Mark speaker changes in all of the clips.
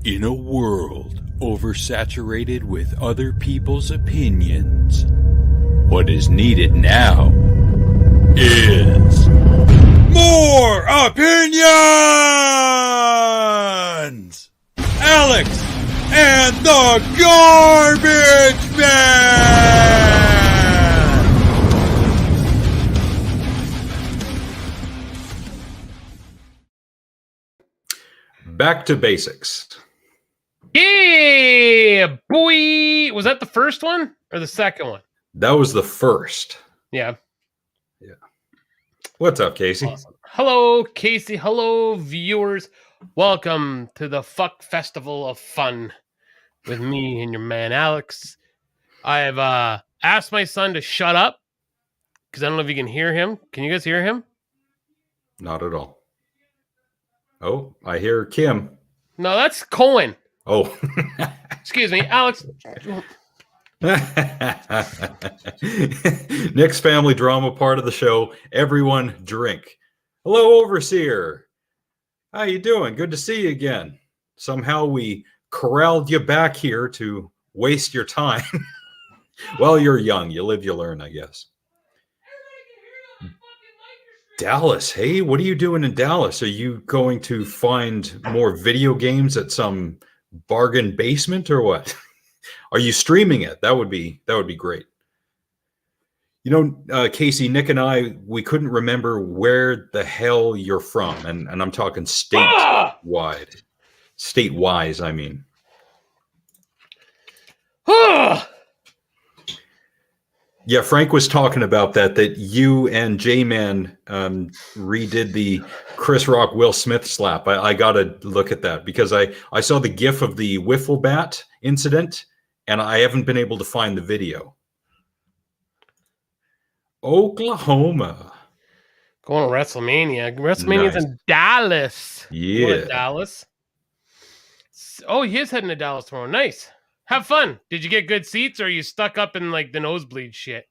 Speaker 1: In a world oversaturated with other people's opinions, what is needed now is more opinions! Alex and the Garbage Man!
Speaker 2: Back to basics.
Speaker 3: Yeah, boy. Was that the first one or the second one?
Speaker 2: That was the first.
Speaker 3: Yeah.
Speaker 2: What's up, Casey?
Speaker 3: Awesome. Hello, Casey. Hello, viewers. Welcome to the Fuck Festival of Fun with me and your man, Alex. I have asked my son to shut up because I don't know if you can hear him. Can you guys hear him?
Speaker 2: Not at all. Oh, I hear Kim.
Speaker 3: No, that's Cohen.
Speaker 2: Oh.
Speaker 3: Excuse me, Alex.
Speaker 2: Nick's family drama part of the show. Everyone drink. Hello, Overseer. How you doing? Good to see you again. Somehow we corralled you back here to waste your time. Well, you're young. You live, you learn, I guess. Dallas. Hey, what are you doing in Dallas? Are you going to find more video games at some bargain basement or what? Are you streaming it? That would be great. You know, Casey, Nick and I, we couldn't remember where the hell you're from, and I'm talking statewide. State-wise, I mean. Yeah, Frank was talking about that you and J-Man redid the Chris Rock Will Smith slap. I got to look at that because I saw the gif of the wiffle bat incident, and I haven't been able to find the video. Oklahoma.
Speaker 3: Going to WrestleMania. WrestleMania's
Speaker 2: Nice.
Speaker 3: in Dallas.
Speaker 2: Yeah.
Speaker 3: Going to Dallas. Oh, he is heading to Dallas tomorrow. Nice. Have fun. Did you get good seats or are you stuck up in like the nosebleed shit?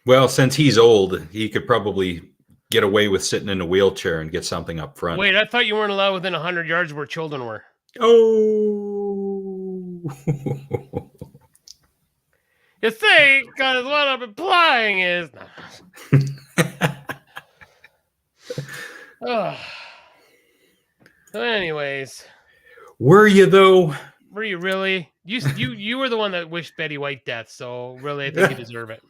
Speaker 2: Well, since he's old, he could probably get away with sitting in a wheelchair and get something up front.
Speaker 3: Wait, I thought you weren't allowed within 100 yards where children were.
Speaker 2: Oh.
Speaker 3: You see, because what I'm implying is... So anyways.
Speaker 2: Were you, though?
Speaker 3: Were you really? You were the one that wished Betty White death, so really I think you deserve it.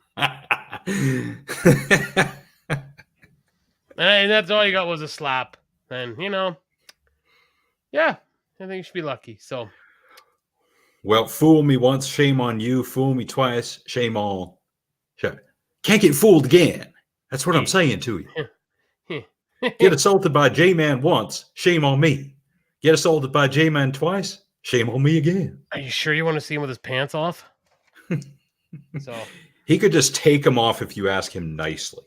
Speaker 3: And that's all you got was a slap. And, you know, yeah, I think you should be lucky. So,
Speaker 2: well, fool me once, shame on you. Fool me twice, shame on. Can't get fooled again. That's what I'm saying to you. Get assaulted by J-Man once, shame on me. Get assaulted by J-Man twice, shame on me again.
Speaker 3: Are you sure you want to see him with his pants off? So
Speaker 2: he could just take them off if you ask him nicely.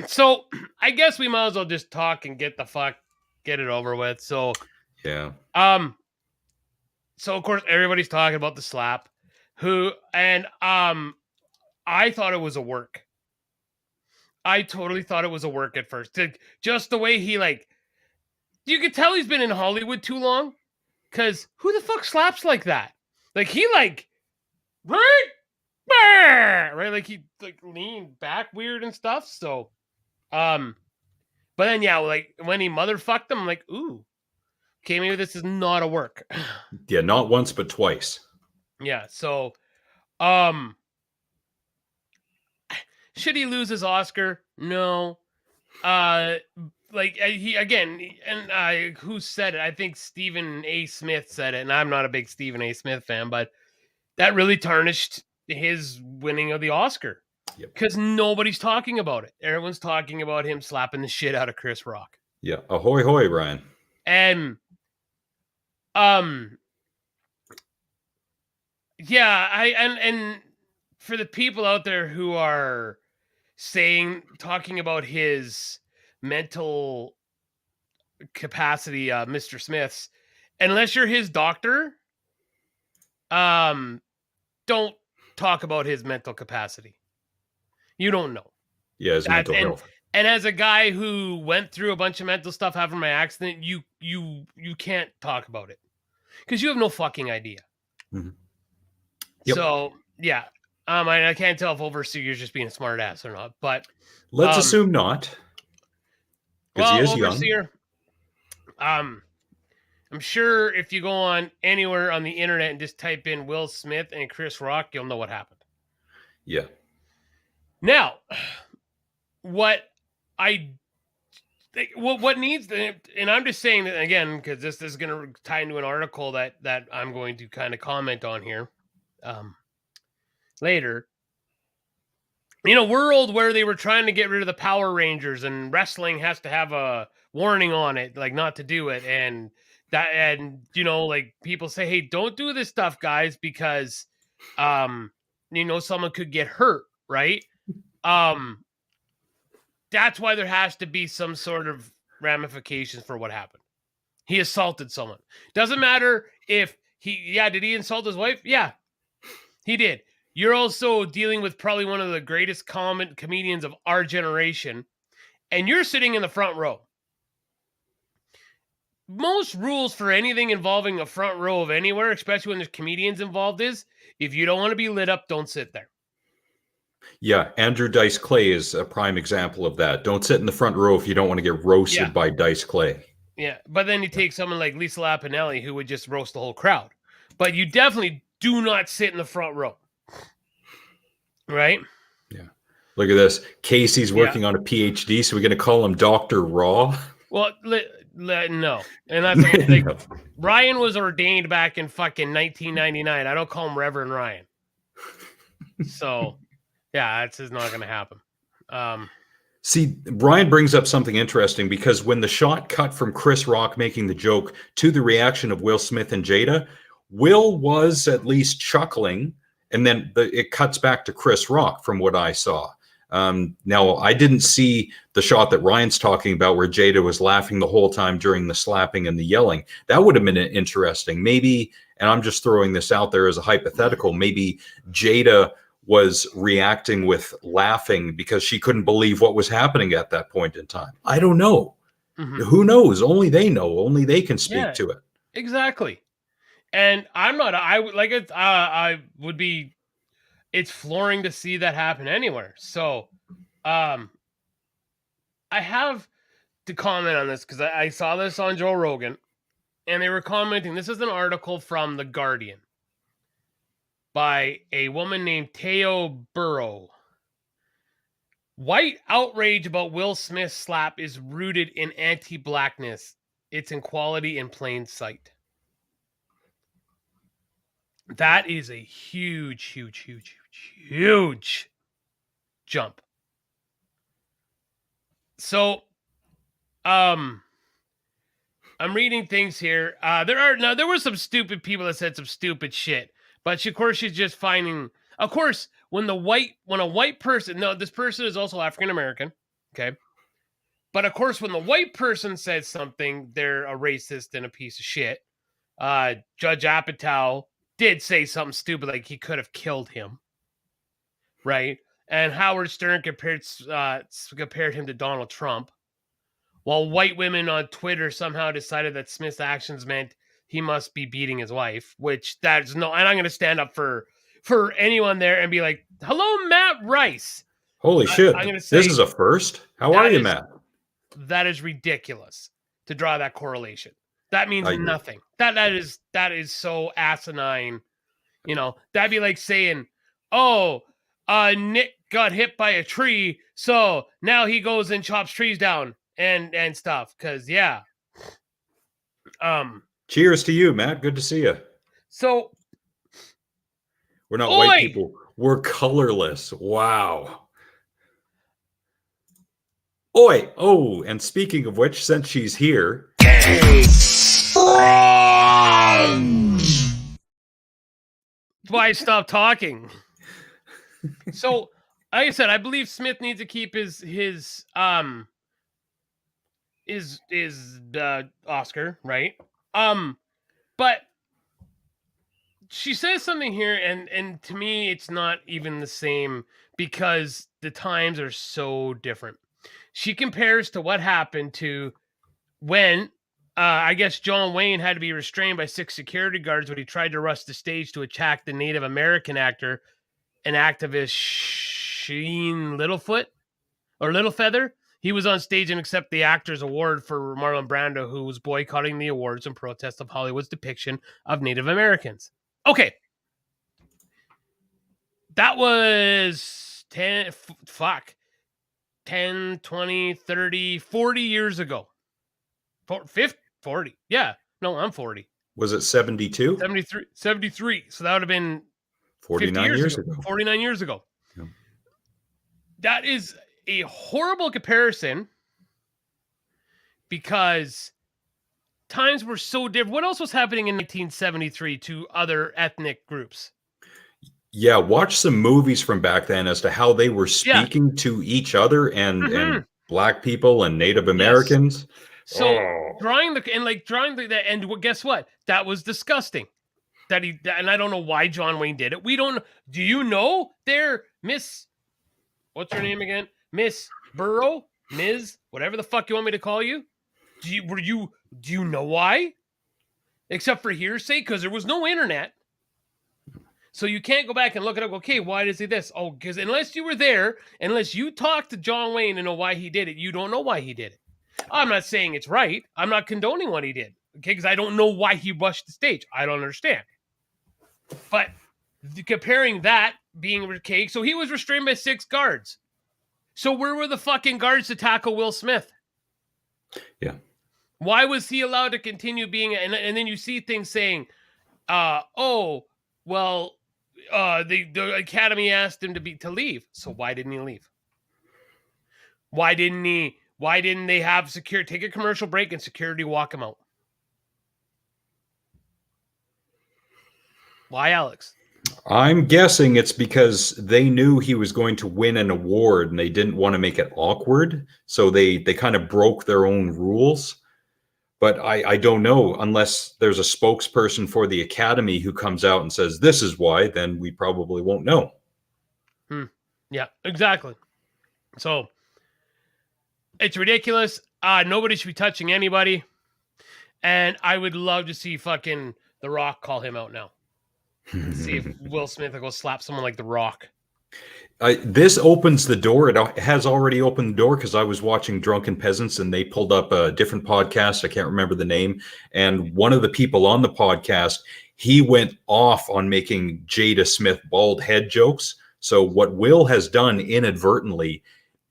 Speaker 3: So I guess we might as well just talk and get it over with. So
Speaker 2: yeah.
Speaker 3: So of course everybody's talking about the slap. I thought it was a work. I totally thought it was a work at first. Just the way he you could tell he's been in Hollywood too long. Cause who the fuck slaps like that? Like he right? Like he leaned back weird and stuff. So, but then yeah, like when he motherfucked him, I'm like, ooh, okay, maybe this is not a work.
Speaker 2: Yeah, not once but twice.
Speaker 3: Yeah. So, should he lose his Oscar? No. Who said it? I think Stephen A. Smith said it, and I'm not a big Stephen A. Smith fan, but that really tarnished his winning of the Oscar because nobody's talking about it. Everyone's talking about him slapping the shit out of Chris Rock.
Speaker 2: Yeah, ahoy hoy, Ryan.
Speaker 3: And and for the people out there who are talking about his mental capacity, Mr. Smith's, unless you're his doctor, don't talk about his mental capacity. You don't know.
Speaker 2: Yeah, his mental health.
Speaker 3: And as a guy who went through a bunch of mental stuff after my accident, you can't talk about it because you have no fucking idea.
Speaker 2: Mhm. Yep.
Speaker 3: So yeah, I can't tell if Overseer's just being a smart ass or not, but
Speaker 2: Let's assume not, because he is young.
Speaker 3: Overseer, I'm sure if you go on anywhere on the internet and just type in Will Smith and Chris Rock, you'll know what happened.
Speaker 2: Yeah.
Speaker 3: Now, what needs to, and I'm just saying that again because this is going to tie into an article that I'm going to kind of comment on here later. In a world where they were trying to get rid of the Power Rangers and wrestling has to have a warning on it, like not to do it, and like people say, hey, don't do this stuff, guys, because someone could get hurt, right? That's why there has to be some sort of ramifications for what happened. He assaulted someone. Doesn't matter if did he insult his wife? Yeah, he did. You're also dealing with probably one of the greatest comedians of our generation, and you're sitting in the front row. Most rules for anything involving a front row of anywhere, especially when there's comedians involved, is if you don't want to be lit up, don't sit there.
Speaker 2: Yeah, Andrew Dice Clay is a prime example of that. Don't sit in the front row if you don't want to get roasted by Dice Clay.
Speaker 3: Yeah, but then you take someone like Lisa Lapinelli who would just roast the whole crowd. But you definitely do not sit in the front row. Right?
Speaker 2: Yeah. Look at this. Casey's working on a PhD, so we're going to call him Dr. Raw?
Speaker 3: Well, no. And that's like, no. Ryan was ordained back in fucking 1999. I don't call him Reverend Ryan. So, yeah, that's just not going to happen.
Speaker 2: See, Brian brings up something interesting because when the shot cut from Chris Rock making the joke to the reaction of Will Smith and Jada, Will was at least chuckling, and then it cuts back to Chris Rock from what I saw. Now, I didn't see the shot that Ryan's talking about where Jada was laughing the whole time during the slapping and the yelling. That would have been interesting. Maybe, and I'm just throwing this out there as a hypothetical, maybe Jada was reacting with laughing because she couldn't believe what was happening at that point in time. I don't know. Mm-hmm. Who knows? Only they know. Only they can speak to it.
Speaker 3: Exactly. And I'm not, I would be, it's flooring to see that happen anywhere. So, I have to comment on this because I saw this on Joe Rogan and they were commenting. This is an article from The Guardian by a woman named Teo Burrow. White outrage about Will Smith's slap is rooted in anti-blackness. It's inequality in plain sight. That is a huge, huge, huge, huge, huge jump. So, I'm reading things here. There were some stupid people that said some stupid shit, but of course she's just finding. Of course, when a white person, this person is also African American, okay, but of course when the white person says something, they're a racist and a piece of shit. Judge Apatow did say something stupid like he could have killed him, right? And Howard Stern compared him to Donald Trump. While white women on Twitter somehow decided that Smith's actions meant he must be beating his wife, which that's no, and I'm going to stand up for anyone there and be like, hello, Matt Rice.
Speaker 2: Holy shit. I'm gonna say, this is a first. How are you, Matt?
Speaker 3: That is ridiculous to draw that correlation. That means nothing. That is so asinine. That'd be like saying, Nick got hit by a tree, so now he goes and chops trees down. And stuff, because
Speaker 2: cheers to you, Matt. Good to see you.
Speaker 3: So
Speaker 2: we're not white people, we're colorless. Wow. Oi. Oh, and speaking of which, since she's here,
Speaker 3: that's why I stopped talking. So like I said, I believe Smith needs to keep his Oscar, right? But she says something here, and to me, it's not even the same because the times are so different. she compares to what happened to when I guess John Wayne had to be restrained by 6 security guards when he tried to rush the stage to attack the Native American actor and activist Sheen Littlefeather. He was on stage and accepted the actor's award for Marlon Brando, who was boycotting the awards in protest of Hollywood's depiction of Native Americans. Okay. That was 10, 20, 30, 40 years ago. 40. Yeah. No, I'm 40.
Speaker 2: Was it 72?
Speaker 3: 73. So that would have been
Speaker 2: 49 years ago.
Speaker 3: 49 years ago.
Speaker 2: Yeah.
Speaker 3: That is a horrible comparison because times were so different. What else was happening in 1973 to other ethnic groups?
Speaker 2: Yeah, watch some movies from back then as to how they were speaking to each other and Black people and Native Americans.
Speaker 3: Yes. So and guess what? That was disgusting. And I don't know why John Wayne did it. We don't. Do you know there, Miss? What's her name again? Miss Burrow, Ms. Whatever the fuck you want me to call you. Do you know why? Except for hearsay, because there was no internet. So you can't go back and look it up. Okay, why does he this? Oh, because unless you were there, unless you talked to John Wayne and know why he did it, you don't know why he did it. I'm not saying it's right. I'm not condoning what he did. Okay, because I don't know why he rushed the stage. I don't understand. But comparing that being okay, so he was restrained by 6 guards. So where were the fucking guards to tackle Will Smith?
Speaker 2: Yeah.
Speaker 3: Why was he allowed to continue being? And then you see things saying, the Academy asked him to leave. So why didn't he leave? Why didn't they have security take a commercial break and security walk him out? Why, Alex?
Speaker 2: I'm guessing it's because they knew he was going to win an award and they didn't want to make it awkward. So they kind of broke their own rules. But I don't know, unless there's a spokesperson for the Academy who comes out and says, this is why, then we probably won't know.
Speaker 3: Yeah, exactly. So it's ridiculous. Nobody should be touching anybody. And I would love to see fucking The Rock call him out now. See if Will Smith will go slap someone like The Rock.
Speaker 2: This opens the door. It has already opened the door because I was watching Drunken Peasants and they pulled up a different podcast. I can't remember the name. And one of the people on the podcast, he went off on making Jada Smith bald head jokes. So what Will has done inadvertently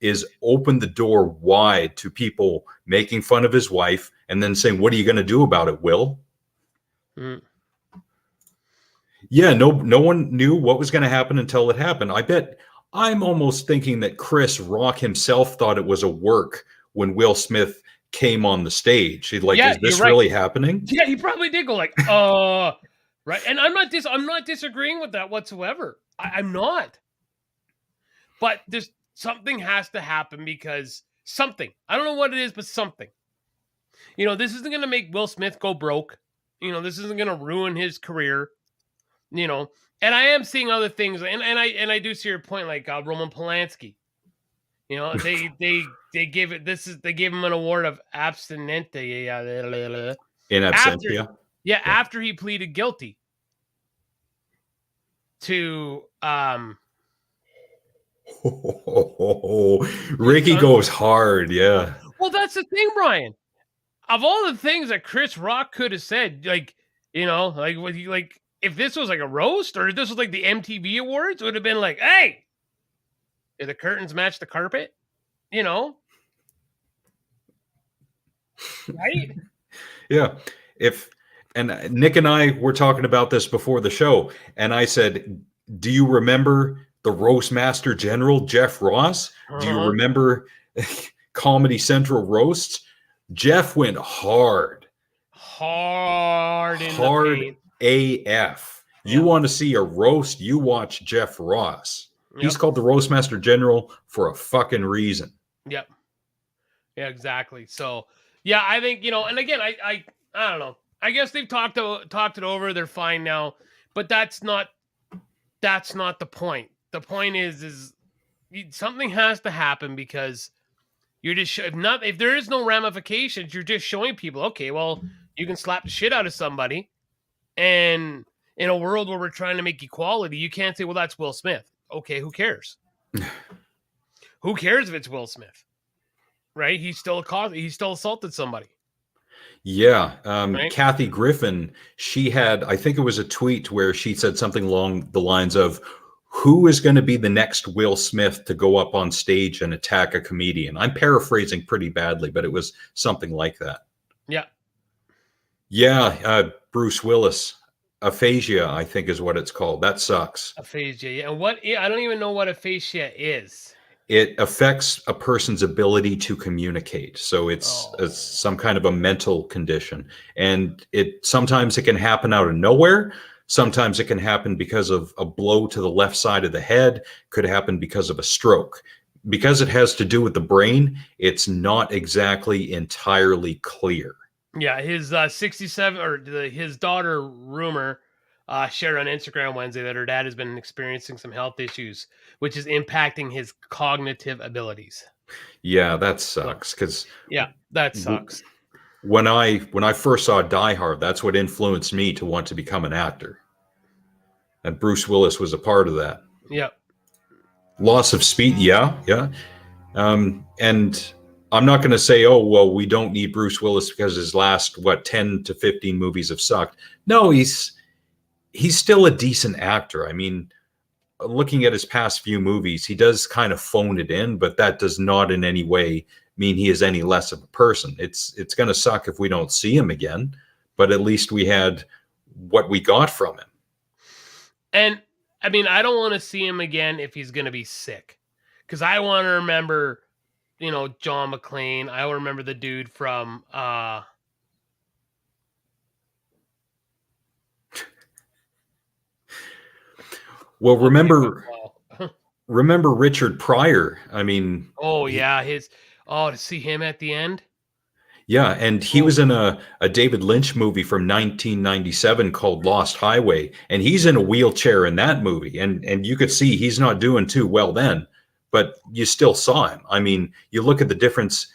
Speaker 2: is open the door wide to people making fun of his wife and then saying, what are you going to do about it, Will? Yeah, no one knew what was going to happen until it happened. I'm almost thinking that Chris Rock himself thought it was a work when Will Smith came on the stage. He's like, is this really happening?
Speaker 3: Yeah, he probably did go like, right. And I'm not disagreeing with that whatsoever. I'm not. But there's something has to happen because something. I don't know what it is, but something. This isn't going to make Will Smith go broke. This isn't going to ruin his career. And I am seeing other things, and I do see your point, like Roman Polanski. They gave him an award of abstinente.
Speaker 2: In absentia.
Speaker 3: After he pleaded guilty to
Speaker 2: Ricky goes hard, yeah.
Speaker 3: Well, that's the thing, Brian. Of all the things that Chris Rock could have said, if this was like a roast or if this was like the MTV Awards, it would have been like, hey, did the curtains match the carpet? Right?
Speaker 2: Yeah. And Nick and I were talking about this before the show, and I said, do you remember the roast master general, Jeff Ross? Do you remember Comedy Central roasts? Jeff went hard in the paint. AF. You want to see a roast, you watch Jeff Ross. He's called the Roast Master General for a fucking reason.
Speaker 3: Yep. Yeah, exactly. So, yeah, I think, and again, I don't know. I guess they've talked it over. They're fine now. But that's not the point. The point is something has to happen because You're just if there is no ramifications, you're just showing people, okay, well, you can slap the shit out of somebody, and in a world where we're trying to make equality, you can't say, well, that's Will Smith. Okay, who cares? Who cares if it's Will Smith? Right? He's still assaulted somebody.
Speaker 2: Yeah.
Speaker 3: Right?
Speaker 2: Kathy Griffin, she had, I think it was a tweet where she said something along the lines of, who is going to be the next Will Smith to go up on stage and attack a comedian? I'm paraphrasing pretty badly, but it was something like that.
Speaker 3: Yeah.
Speaker 2: Yeah. Bruce Willis. Aphasia, I think is what it's called. That sucks.
Speaker 3: Aphasia. Yeah. And I don't even know what aphasia is.
Speaker 2: It affects a person's ability to communicate. So it's some kind of a mental condition. And sometimes it can happen out of nowhere. Sometimes it can happen because of a blow to the left side of the head. Could happen because of a stroke. Because it has to do with the brain, it's not exactly entirely clear.
Speaker 3: Yeah, his 67 or his daughter Rumor shared on Instagram Wednesday that her dad has been experiencing some health issues, which is impacting his cognitive abilities.
Speaker 2: Yeah, that sucks. Because
Speaker 3: that sucks.
Speaker 2: When I first saw Die Hard, that's what influenced me to want to become an actor. And Bruce Willis was a part of that.
Speaker 3: Yeah.
Speaker 2: Loss of speed. Yeah. And I'm not going to say, oh, well, we don't need Bruce Willis because his last, 10 to 15 movies have sucked. No, he's still a decent actor. I mean, looking at his past few movies, he does kind of phone it in, but that does not in any way mean he is any less of a person. It's going to suck if we don't see him again, but at least we had what we got from him.
Speaker 3: And I mean, I don't want to see him again if he's going to be sick, because I want to remember, John McClane. I will remember the dude from
Speaker 2: well, remember Richard Pryor. I mean,
Speaker 3: to see him at the end.
Speaker 2: Yeah, and he was in a David Lynch movie from 1997 called Lost Highway, and he's in a wheelchair in that movie, and you could see he's not doing too well then, but you still saw him. I mean, you look at the difference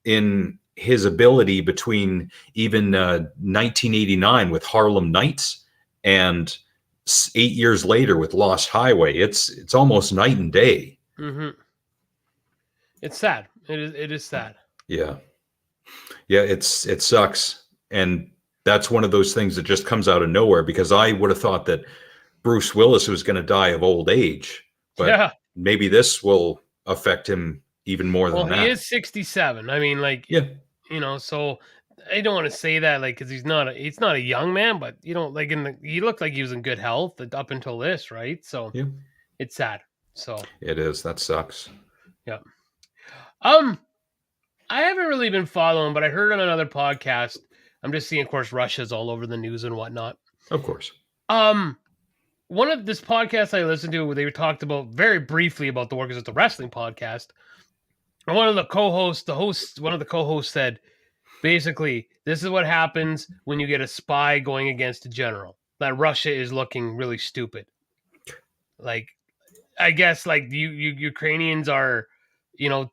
Speaker 2: in his ability between even 1989 with Harlem Nights and 8 years later with Lost Highway. It's almost night and day.
Speaker 3: Mm-hmm. It's sad. It is sad.
Speaker 2: Yeah. Yeah, it sucks. And that's one of those things that just comes out of nowhere, because I would have thought that Bruce Willis was going to die of old age. But maybe this will affect him even more than that.
Speaker 3: Well, he is 67. I mean, so I don't want to say that, because he's not a young man, but he looked like he was in good health up until this, right? So it's sad. So
Speaker 2: it is. That sucks.
Speaker 3: Yeah. I haven't really been following, but I heard on another podcast. I'm just seeing, of course, Russia's all over the news and whatnot.
Speaker 2: Of course.
Speaker 3: One of this podcast I listened to, they talked about very briefly about the war, because it's a wrestling podcast. And one of the co-hosts said, basically, this is what happens when you get a spy going against a general. That Russia is looking really stupid. I guess, Ukrainians are,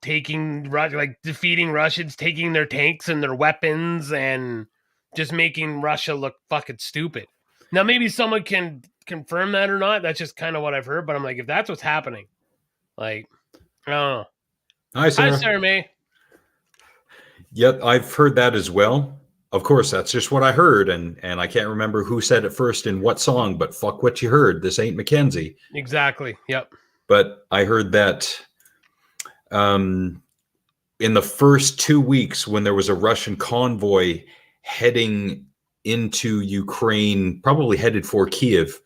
Speaker 3: defeating Russians, taking their tanks and their weapons and just making Russia look fucking stupid. Now, maybe someone can confirm that or not. That's just kind of what I've heard. But I'm like, if that's what's happening, I don't know.
Speaker 2: Hi, Sarah.
Speaker 3: Hi, Sarah May.
Speaker 2: Yep, I've heard that as well. Of course, that's just what I heard. And I can't remember who said it first in what song, but fuck what you heard. This ain't Mackenzie.
Speaker 3: Exactly. Yep.
Speaker 2: But I heard that in the first 2 weeks, when there was a Russian convoy heading into Ukraine, probably headed for Kiev,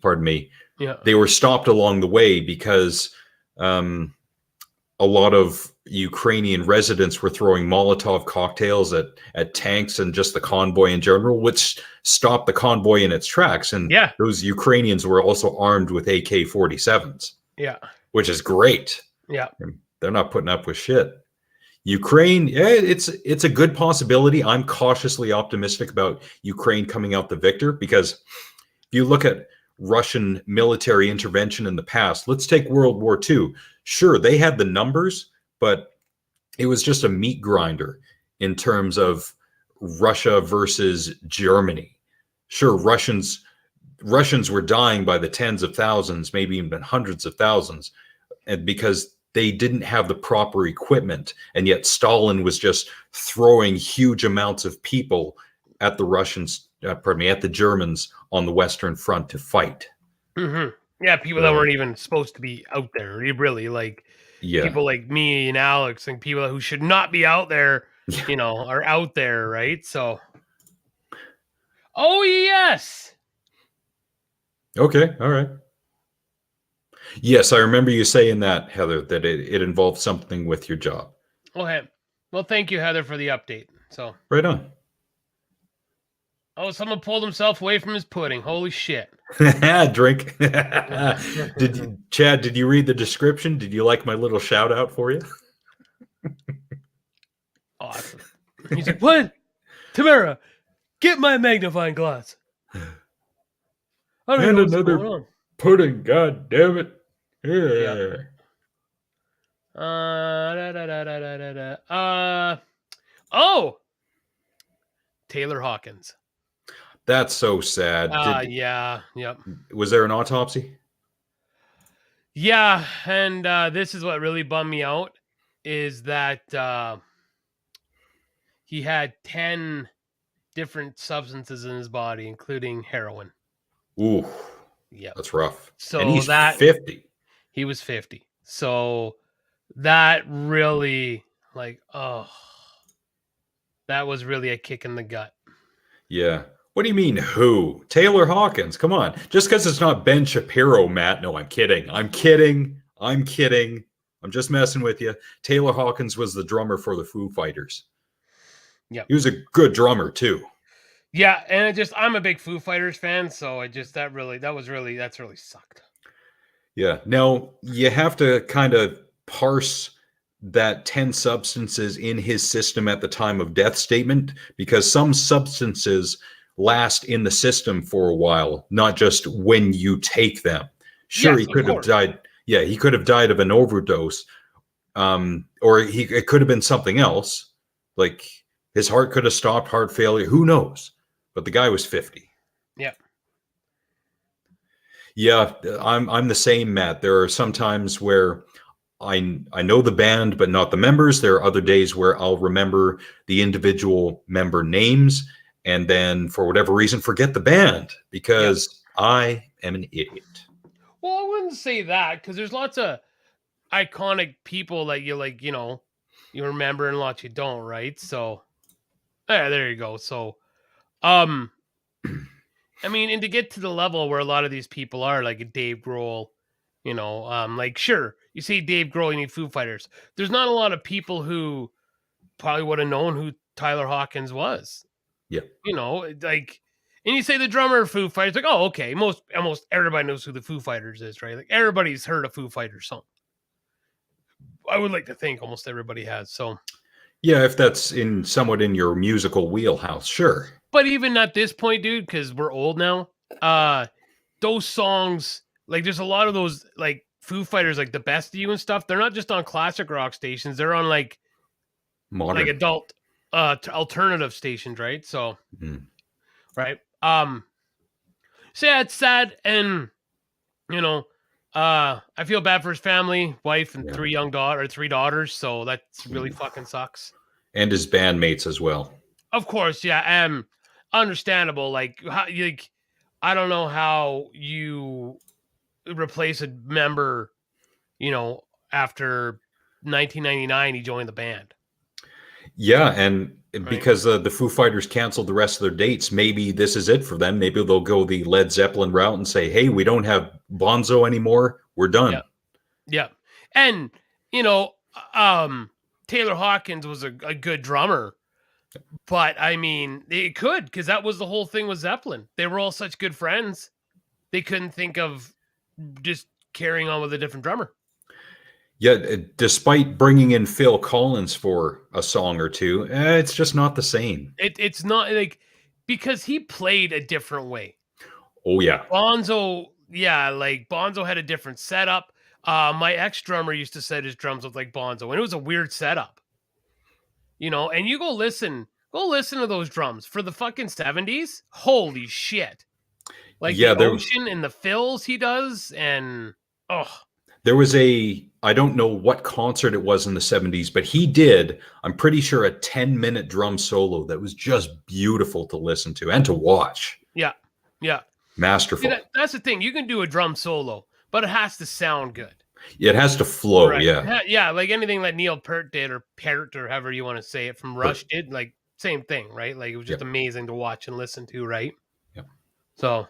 Speaker 2: pardon me.
Speaker 3: Yeah.
Speaker 2: They were stopped along the way because a lot of Ukrainian residents were throwing Molotov cocktails at tanks and just the convoy in general, which stopped the convoy in its tracks. And those Ukrainians were also armed with AK-47s.
Speaker 3: Yeah.
Speaker 2: Which is great.
Speaker 3: Yeah.
Speaker 2: They're not putting up with shit. Ukraine, it's a good possibility. I'm cautiously optimistic about Ukraine coming out the victor, because if you look at Russian military intervention in the past, let's take World War II. Sure, they had the numbers, but it was just a meat grinder in terms of Russia versus Germany. Sure, Russians were dying by the tens of thousands, maybe even hundreds of thousands, and because they didn't have the proper equipment, and yet Stalin was just throwing huge amounts of people at the at the Germans on the Western Front to fight.
Speaker 3: Mm-hmm. Yeah, people that weren't even supposed to be out there, really, like people like me and Alex, and people who should not be out there, are out there, right? So, oh yes.
Speaker 2: Okay, all right. Yes, I remember you saying that, Heather, that it involved something with your job.
Speaker 3: Okay. Well, thank you, Heather, for the update. So
Speaker 2: right on.
Speaker 3: Oh, someone pulled himself away from his pudding. Holy shit.
Speaker 2: Drink. Chad, did you read the description? Did you like my little shout out for you?
Speaker 3: Awesome. He's like, what? Tamara, get my magnifying glass. I don't know what's going on.
Speaker 2: Pudding, god damn it.
Speaker 3: Yeah. Oh, Taylor Hawkins.
Speaker 2: That's so sad.
Speaker 3: Yeah. Yep.
Speaker 2: Was there an autopsy?
Speaker 3: Yeah, and this is what really bummed me out is that he had 10 different substances in his body, including heroin.
Speaker 2: Ooh.
Speaker 3: Yeah.
Speaker 2: That's rough.
Speaker 3: So
Speaker 2: and he's 50.
Speaker 3: He was 50. So that really, that was really a kick in the gut.
Speaker 2: Yeah. What do you mean, who? Taylor Hawkins. Come on. Just because it's not Ben Shapiro, Matt. No, I'm kidding. I'm just messing with you. Taylor Hawkins was the drummer for the Foo Fighters.
Speaker 3: Yeah.
Speaker 2: He was a good drummer, too.
Speaker 3: Yeah, and I'm a big Foo Fighters fan, so that really sucked.
Speaker 2: Yeah. Now, you have to kind of parse that 10 substances in his system at the time of death statement, because some substances last in the system for a while, not just when you take them. Sure, yes, he could have died. Yeah, he could have died of an overdose, or it could have been something else. Like his heart could have stopped, heart failure. Who knows? But the guy was 50.
Speaker 3: Yeah.
Speaker 2: Yeah, I'm the same, Matt. There are some times where I know the band, but not the members. There are other days where I'll remember the individual member names, and then for whatever reason forget the band because I am an idiot.
Speaker 3: Well, I wouldn't say that, because there's lots of iconic people that you you remember and lots you don't, right? So there you go. So I mean, and to get to the level where a lot of these people are, like a Dave Grohl, sure, you say Dave Grohl, you need Foo Fighters. There's not a lot of people who probably would have known who Tyler Hawkins was.
Speaker 2: Yeah.
Speaker 3: And you say the drummer of Foo Fighters, like, oh, okay, almost everybody knows who the Foo Fighters is, right? Like everybody's heard a Foo Fighters song. I would like to think almost everybody has. So
Speaker 2: yeah, if that's somewhat in your musical wheelhouse, sure.
Speaker 3: But even at this point, dude, because we're old now, those songs, like there's a lot of those like Foo Fighters, like The Best of You and stuff. They're not just on classic rock stations. They're on like modern, like adult alternative stations, right? So right. So yeah, it's sad, and I feel bad for his family, wife, and three daughters. So that really fucking sucks.
Speaker 2: And his bandmates as well.
Speaker 3: Of course, yeah. Understandable. Like I don't know how you replace a member. After 1999, he joined the band.
Speaker 2: Yeah, and because the Foo Fighters canceled the rest of their dates, maybe this is it for them. Maybe they'll go the Led Zeppelin route and say, hey, we don't have Bonzo anymore. We're done.
Speaker 3: Yeah. And, Taylor Hawkins was a good drummer. But, I mean, it could, because that was the whole thing with Zeppelin. They were all such good friends. They couldn't think of just carrying on with a different drummer.
Speaker 2: Yeah, despite bringing in Phil Collins for a song or two, it's just not the same.
Speaker 3: It's not because he played a different way.
Speaker 2: Oh yeah,
Speaker 3: Bonzo. Yeah, like Bonzo had a different setup. My ex drummer used to set his drums with like Bonzo, and it was a weird setup. and you go listen to those drums for the fucking 70s. Holy shit. Like
Speaker 2: Yeah,
Speaker 3: the ocean and the fills he does, and
Speaker 2: there was I don't know what concert it was in the 70s, but he did, I'm pretty sure, a 10-minute drum solo that was just beautiful to listen to and to watch.
Speaker 3: Yeah.
Speaker 2: Masterful.
Speaker 3: See, that's the thing. You can do a drum solo, but it has to sound good.
Speaker 2: It has to flow,
Speaker 3: Right.
Speaker 2: yeah.
Speaker 3: Yeah, like anything that Neil Peart did, or Peart, or however you want to say it, from Rush did, like same thing, right? Like it was just amazing to watch and listen to, right?
Speaker 2: Yeah.
Speaker 3: So.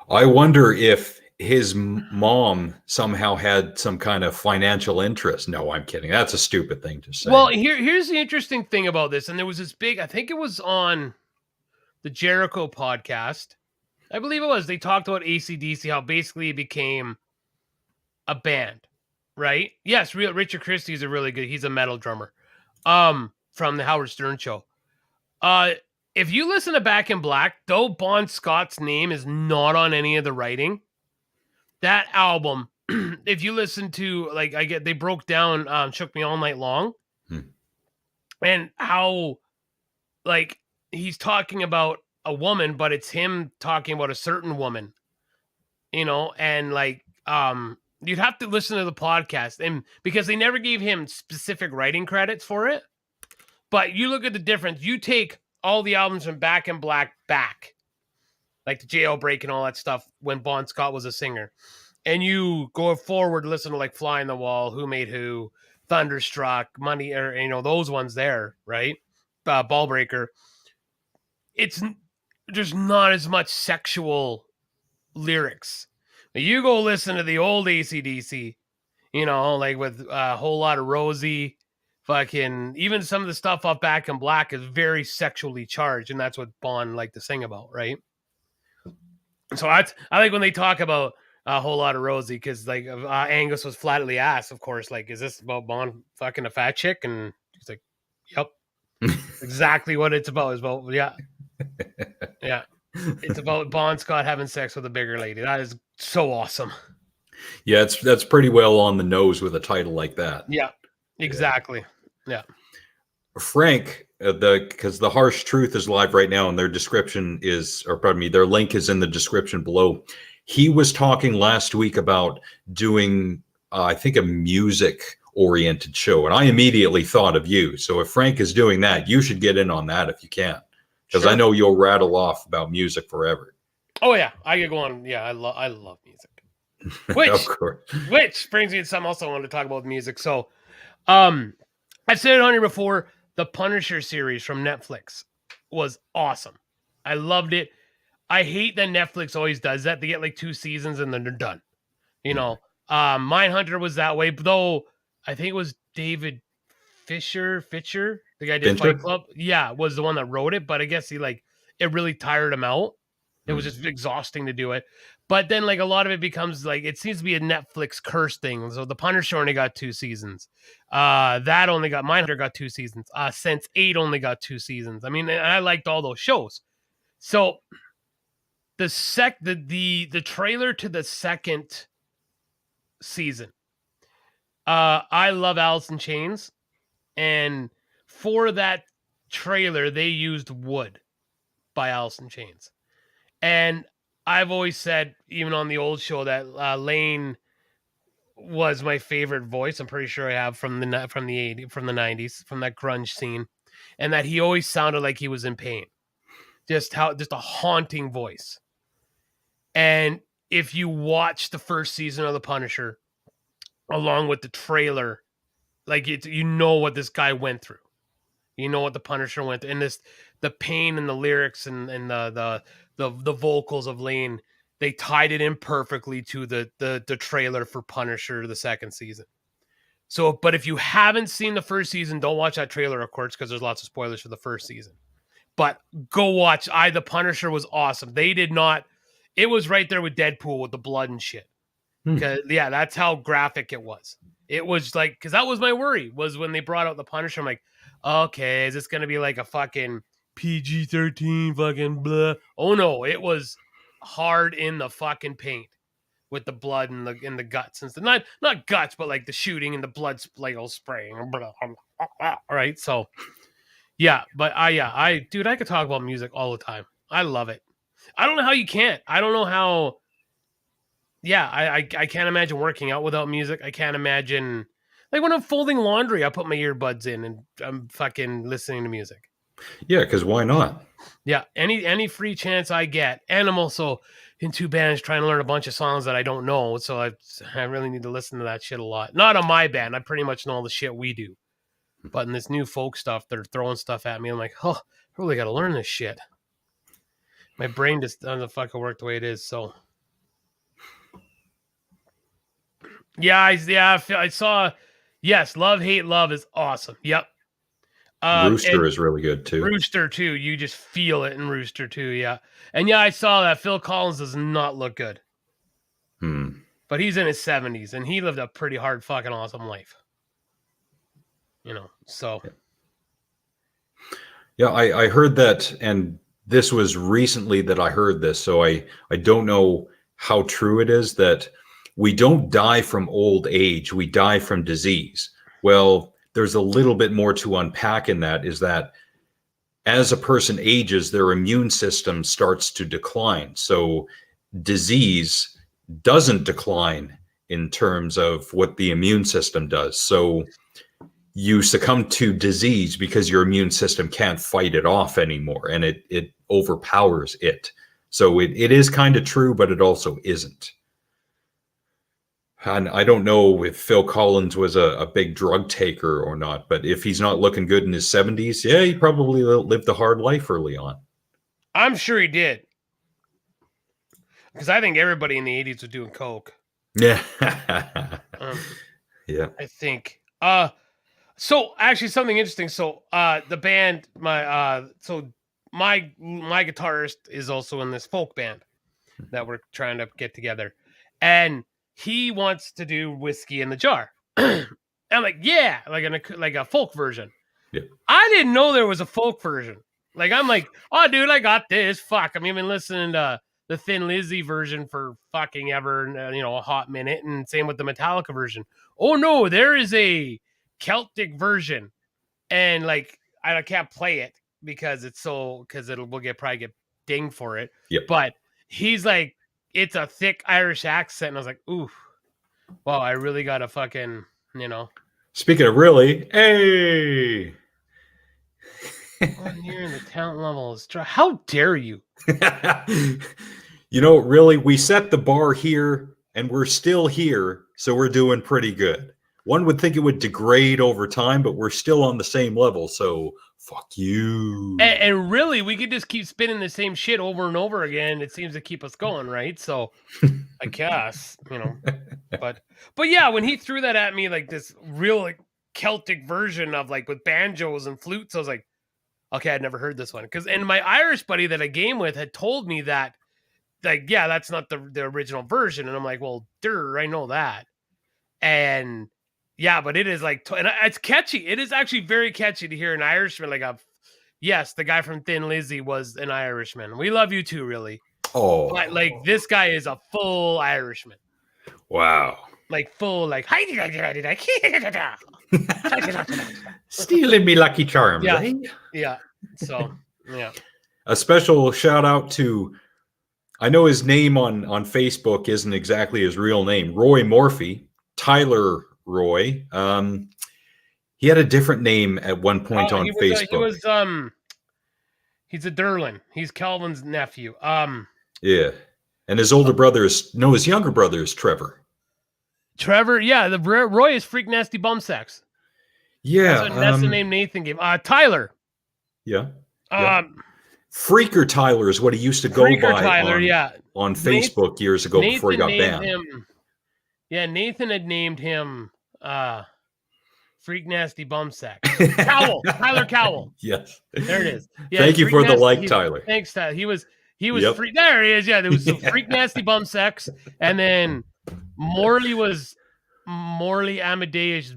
Speaker 2: I wonder if his mom somehow had some kind of financial interest. No, I'm kidding. That's a stupid thing to say.
Speaker 3: Well, here's the interesting thing about this, and there was this big, I think it was on the Jericho podcast, I believe it was. They talked about AC/DC, how basically it became a band, right? Yes, Richard Christie's he's a metal drummer, from the Howard Stern show. If you listen to Back in Black, though Bon Scott's name is not on any of the writing, that album, if you listen to, like, they broke down Shook Me All Night Long, and how, like, he's talking about a woman, but it's him talking about a certain woman, and like, you'd have to listen to the podcast, and because they never gave him specific writing credits for it, but you look at the difference. You take all the albums from Back in Black back, like the Jailbreak and all that stuff, when Bon Scott was a singer, and you go forward, listen to like Fly on the Wall, Who Made Who, Thunderstruck, Money, or those ones there, right? Ballbreaker. There's not as much sexual lyrics. You go listen to the old AC/DC, like with a Whole Lot of Rosie, fucking, even some of the stuff off Back in Black is very sexually charged, and that's what Bon liked to sing about, right? So I like when they talk about A Whole Lot of Rosie, because like Angus was flatly asked, of course, like, is this about Bon fucking a fat chick? And he's like, yep. Exactly what it's about. It's about, yeah. It's about Bon Scott having sex with a bigger lady. That is so awesome.
Speaker 2: Yeah, that's pretty well on the nose with a title like that.
Speaker 3: Yeah, exactly. Yeah.
Speaker 2: Frank, because the Harsh Truth is live right now, and their their link is in the description below. He was talking last week about doing, I think, a music-oriented show, and I immediately thought of you. So if Frank is doing that, you should get in on that if you can, because I know you'll rattle off about music forever.
Speaker 3: Oh yeah, I could go on. Yeah, I love music. Which brings me to something else I wanted to talk about with music. So, I've said it on here before. The Punisher series from Netflix was awesome. I loved it. I hate that Netflix always does that. They get like 2 seasons and then they're done. Mindhunter was that way, though. I think it was David Fincher, the guy did Fight Club. Yeah, was the one that wrote it, but I guess it really tired him out. It was just exhausting to do it. But then, like, a lot of it becomes like, it seems to be a Netflix curse thing. So the Punisher only got 2 seasons. Mindhunter got 2 seasons. Sense8 only got 2 seasons. I mean, I liked all those shows. So the trailer to the second season, I love Alice in Chains, and for that trailer they used Wood by Alice in Chains. And I've always said, even on the old show, that Lane was my favorite voice. I'm pretty sure I have from the 90s, from that grunge scene, and that he always sounded like he was in pain. Just a haunting voice. And if you watch the first season of The Punisher along with the trailer, like, what this guy went through. What the Punisher went through, and the pain and the lyrics and the vocals of Lane, they tied it in perfectly to the trailer for Punisher, the second season. So, but if you haven't seen the first season, don't watch that trailer, of course, because there's lots of spoilers for the first season. But go watch. The Punisher was awesome. They did not. It was right there with Deadpool with the blood and shit. Yeah, that's how graphic it was. It was like, because that was my worry, was when they brought out the Punisher. I'm like, okay, is this going to be like a fucking PG-13 fucking blah? Oh no, it was hard in the fucking paint. with the blood and the guts and stuff. Not guts, but like the shooting and the blood like all spraying. All right, so yeah, but dude, I could talk about music all the time. I love it. I don't know how you can't. I don't know how. Yeah, I can't imagine working out without music. I can't imagine, like, when I'm folding laundry, I put my earbuds in and I'm fucking listening to music.
Speaker 2: Yeah, because why not?
Speaker 3: Yeah, any free chance I get. And I'm also in 2 bands trying to learn a bunch of songs that I don't know, so I really need to listen to that shit a lot. Not on my band. I pretty much know all the shit we do. But in this new folk stuff, they're throwing stuff at me. I'm like, oh, I really got to learn this shit. My brain just doesn't fucking work the way it is, so... Yeah, I saw. Yes, Love, Hate, Love is awesome. Yep.
Speaker 2: Rooster is really good too.
Speaker 3: Rooster too. You just feel it in Rooster too. Yeah, and yeah, I saw that. Phil Collins does not look good. But he's in his 70s and he lived a pretty hard, fucking awesome life. You know, so.
Speaker 2: Yeah, I heard that, and this was recently that I heard this, so I don't know how true it is that we don't die from old age, we die from disease. Well, there's a little bit more to unpack in that, is that as a person ages, their immune system starts to decline. So disease doesn't decline in terms of what the immune system does. So you succumb to disease because your immune system can't fight it off anymore, and it overpowers it. So it is kind of true, but it also isn't. And I don't know if Phil Collins was a big drug taker or not, but if he's not looking good in his 70s, yeah, he probably lived a hard life early on.
Speaker 3: I'm sure he did. Because I think everybody in the 80s was doing coke.
Speaker 2: Yeah.
Speaker 3: Yeah. I think. So actually something interesting. So the band, my guitarist is also in this folk band that we're trying to get together. And he wants to do Whiskey in the Jar. I'm like, yeah, like a folk version.
Speaker 2: Yeah.
Speaker 3: I didn't know there was a folk version. Like, I'm like, oh, dude, I got this. Fuck, I've been listening to the Thin Lizzy version for fucking ever, a hot minute, and same with the Metallica version. Oh no, there is a Celtic version, and like I can't play it because we'll probably get dinged for it.
Speaker 2: Yep.
Speaker 3: But he's like, it's a thick Irish accent, and I was like, ooh, wow, I really got to fucking,
Speaker 2: Speaking of really, hey.
Speaker 3: One year in the talent level is dry. How dare you?
Speaker 2: Really, we set the bar here, and we're still here, so we're doing pretty good. One would think it would degrade over time, but we're still on the same level, so fuck you.
Speaker 3: And really, we could just keep spinning the same shit over and over again. It seems to keep us going, right? So, I guess, But yeah, when he threw that at me, like this real Celtic version of like with banjos and flutes, I was like, okay, I'd never heard this one. And my Irish buddy that I game with had told me that, like, yeah, that's not the original version. And I'm like, well, I know that. And yeah, but it is like, and it's catchy. It is actually very catchy to hear an Irishman, yes, the guy from Thin Lizzy was an Irishman. We love you too, really.
Speaker 2: Oh.
Speaker 3: But like, this guy is a full Irishman.
Speaker 2: Wow.
Speaker 3: Like full, like,
Speaker 2: stealing me Lucky Charms,
Speaker 3: yeah.
Speaker 2: eh?
Speaker 3: Yeah. So, yeah.
Speaker 2: A special shout out to, I know his name on Facebook isn't exactly his real name, Roy Morphy, Tyler Roy. He had a different name at one point on Facebook.
Speaker 3: He's a Derlin. He's Calvin's nephew.
Speaker 2: Yeah. And his younger brother is Trevor.
Speaker 3: Trevor, yeah, the Roy is Freak Nasty Bum Sex.
Speaker 2: Yeah,
Speaker 3: that's the name Nathan gave. Tyler.
Speaker 2: Yeah. Freaker Tyler is what he used to go by
Speaker 3: Tyler,
Speaker 2: on Facebook years ago before he got banned.
Speaker 3: Nathan had named him Freak Nasty Bum Sack. Cowell. Tyler Cowell.
Speaker 2: Yes.
Speaker 3: There it is. Yeah,
Speaker 2: thank you for the like, Tyler.
Speaker 3: Thanks, Tyler. He was Freak. There he is. Yeah, there was some Freak Nasty Bum Sex, and then Morley was Morley Amadeus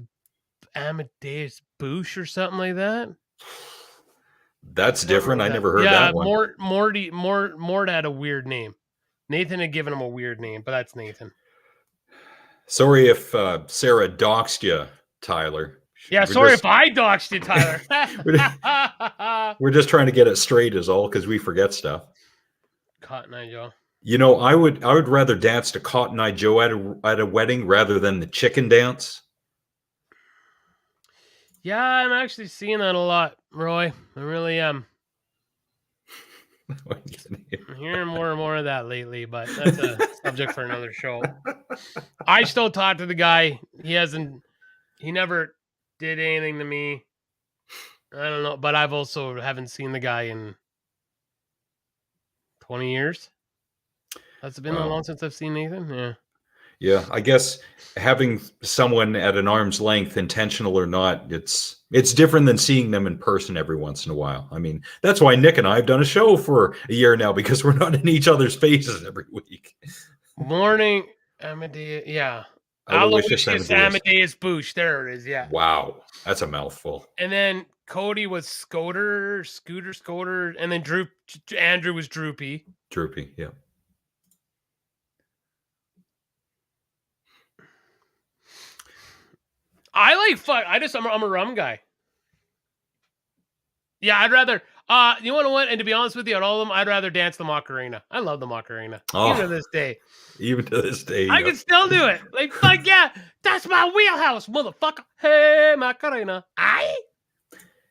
Speaker 3: Boosh or something like that.
Speaker 2: That's different. I never heard that one.
Speaker 3: Mort had a weird name. Nathan had given him a weird name, but that's Nathan.
Speaker 2: Sorry if Sarah doxed you, Tyler.
Speaker 3: Yeah, sorry if I doxed you, Tyler.
Speaker 2: We're just trying to get it straight is all, because we forget stuff.
Speaker 3: Cotton Eye Joe.
Speaker 2: You know, I would rather dance to Cotton Eye Joe at a wedding rather than the chicken dance.
Speaker 3: Yeah, I'm actually seeing that a lot, Roy. I really am. I'm hearing more and more of that lately, but that's a subject for another show. I still talk to the guy. He never did anything to me. I don't know, but I've also haven't seen the guy in 20 years. Has it been that long since I've seen Nathan? Yeah.
Speaker 2: Yeah, I guess having someone at an arm's length, intentional or not, it's different than seeing them in person every once in a while. I mean, that's why Nick and I have done a show for a year now, because we're not in each other's faces every week.
Speaker 3: Morning, Amadeus. Yeah.
Speaker 2: Aloysius
Speaker 3: Amadeus Boosh. There it is. Yeah.
Speaker 2: Wow. That's a mouthful.
Speaker 3: And then Cody was Scooter, and then Andrew was Droopy.
Speaker 2: Droopy, yeah.
Speaker 3: I'm a rum guy. Yeah, I'd rather. You want to what? And to be honest with you, on all of them, I'd rather dance the Macarena. I love the Macarena, even to this day.
Speaker 2: Even to this day,
Speaker 3: I can still do it. Like, yeah, that's my wheelhouse, motherfucker. Hey, Macarena. Aye.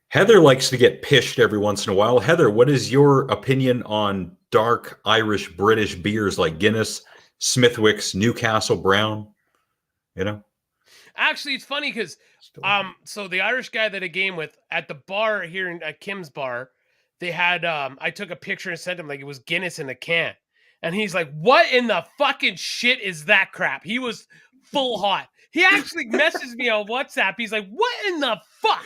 Speaker 2: Heather likes to get pished every once in a while. Heather, what is your opinion on dark Irish British beers like Guinness, Smithwick's, Newcastle Brown? You know.
Speaker 3: Actually, it's funny because so the Irish guy that I game with at the bar here at Kim's bar, they had I took a picture and sent him like it was Guinness in a can, and he's like, "What in the fucking shit is that crap?" He was full hot. He actually messaged me on WhatsApp. He's like, "What in the fuck?"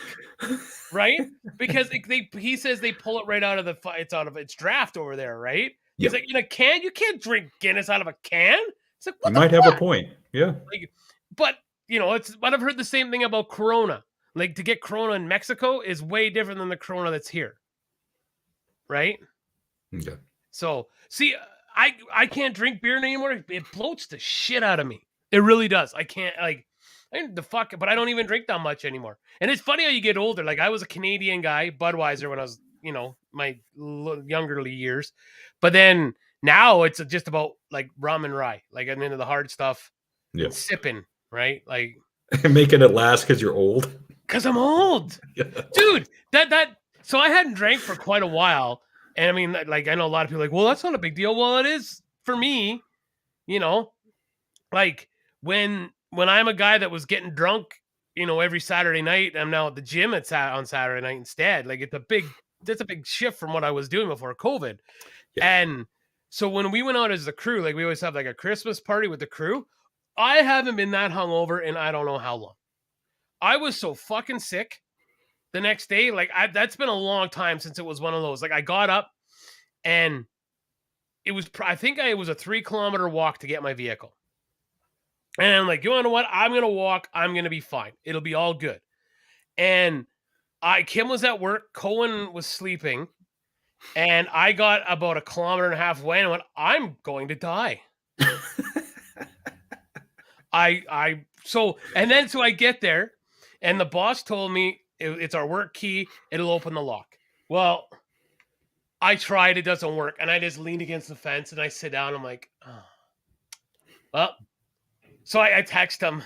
Speaker 3: Right? Because he says they pull it right out of its draft over there, right? He's like, in a can, you can't drink Guinness out of a can. It's like, what
Speaker 2: you might have a point, yeah.
Speaker 3: But but I've heard the same thing about Corona. Like, to get Corona in Mexico is way different than the Corona that's here. Right?
Speaker 2: Okay.
Speaker 3: So, see, I can't drink beer anymore. It bloats the shit out of me. It really does. I can't, but I don't even drink that much anymore. And it's funny how you get older. Like, I was a Canadian guy, Budweiser, when I was, my younger years. But then now it's just about, like, rum and rye. Like, I'm into the hard stuff.
Speaker 2: Yeah.
Speaker 3: Sipping. Right? Like
Speaker 2: making it last because you're old.
Speaker 3: Because I'm old. Dude, so I hadn't drank for quite a while. And I mean, like, I know a lot of people are like, well, that's not a big deal. Well, it is for me, like when I'm a guy that was getting drunk, every Saturday night, I'm now at the gym on Saturday night instead. Like, that's a big shift from what I was doing before COVID. Yeah. And so when we went out as a crew, like, we always have like a Christmas party with the crew. I haven't been that hungover in I don't know how long. I was so fucking sick the next day. Like, that's been a long time since it was one of those. Like, I got up and it was a 3-kilometer walk to get my vehicle. And I'm like, you know what? I'm going to walk. I'm going to be fine. It'll be all good. And Kim was at work. Cohen was sleeping. And I got about 1.5 kilometers away and I went, I'm going to die. So I get there and the boss told me it's our work key. It'll open the lock. Well, I tried. It doesn't work. And I just leaned against the fence and I sit down. I'm like, oh. Well, so I text him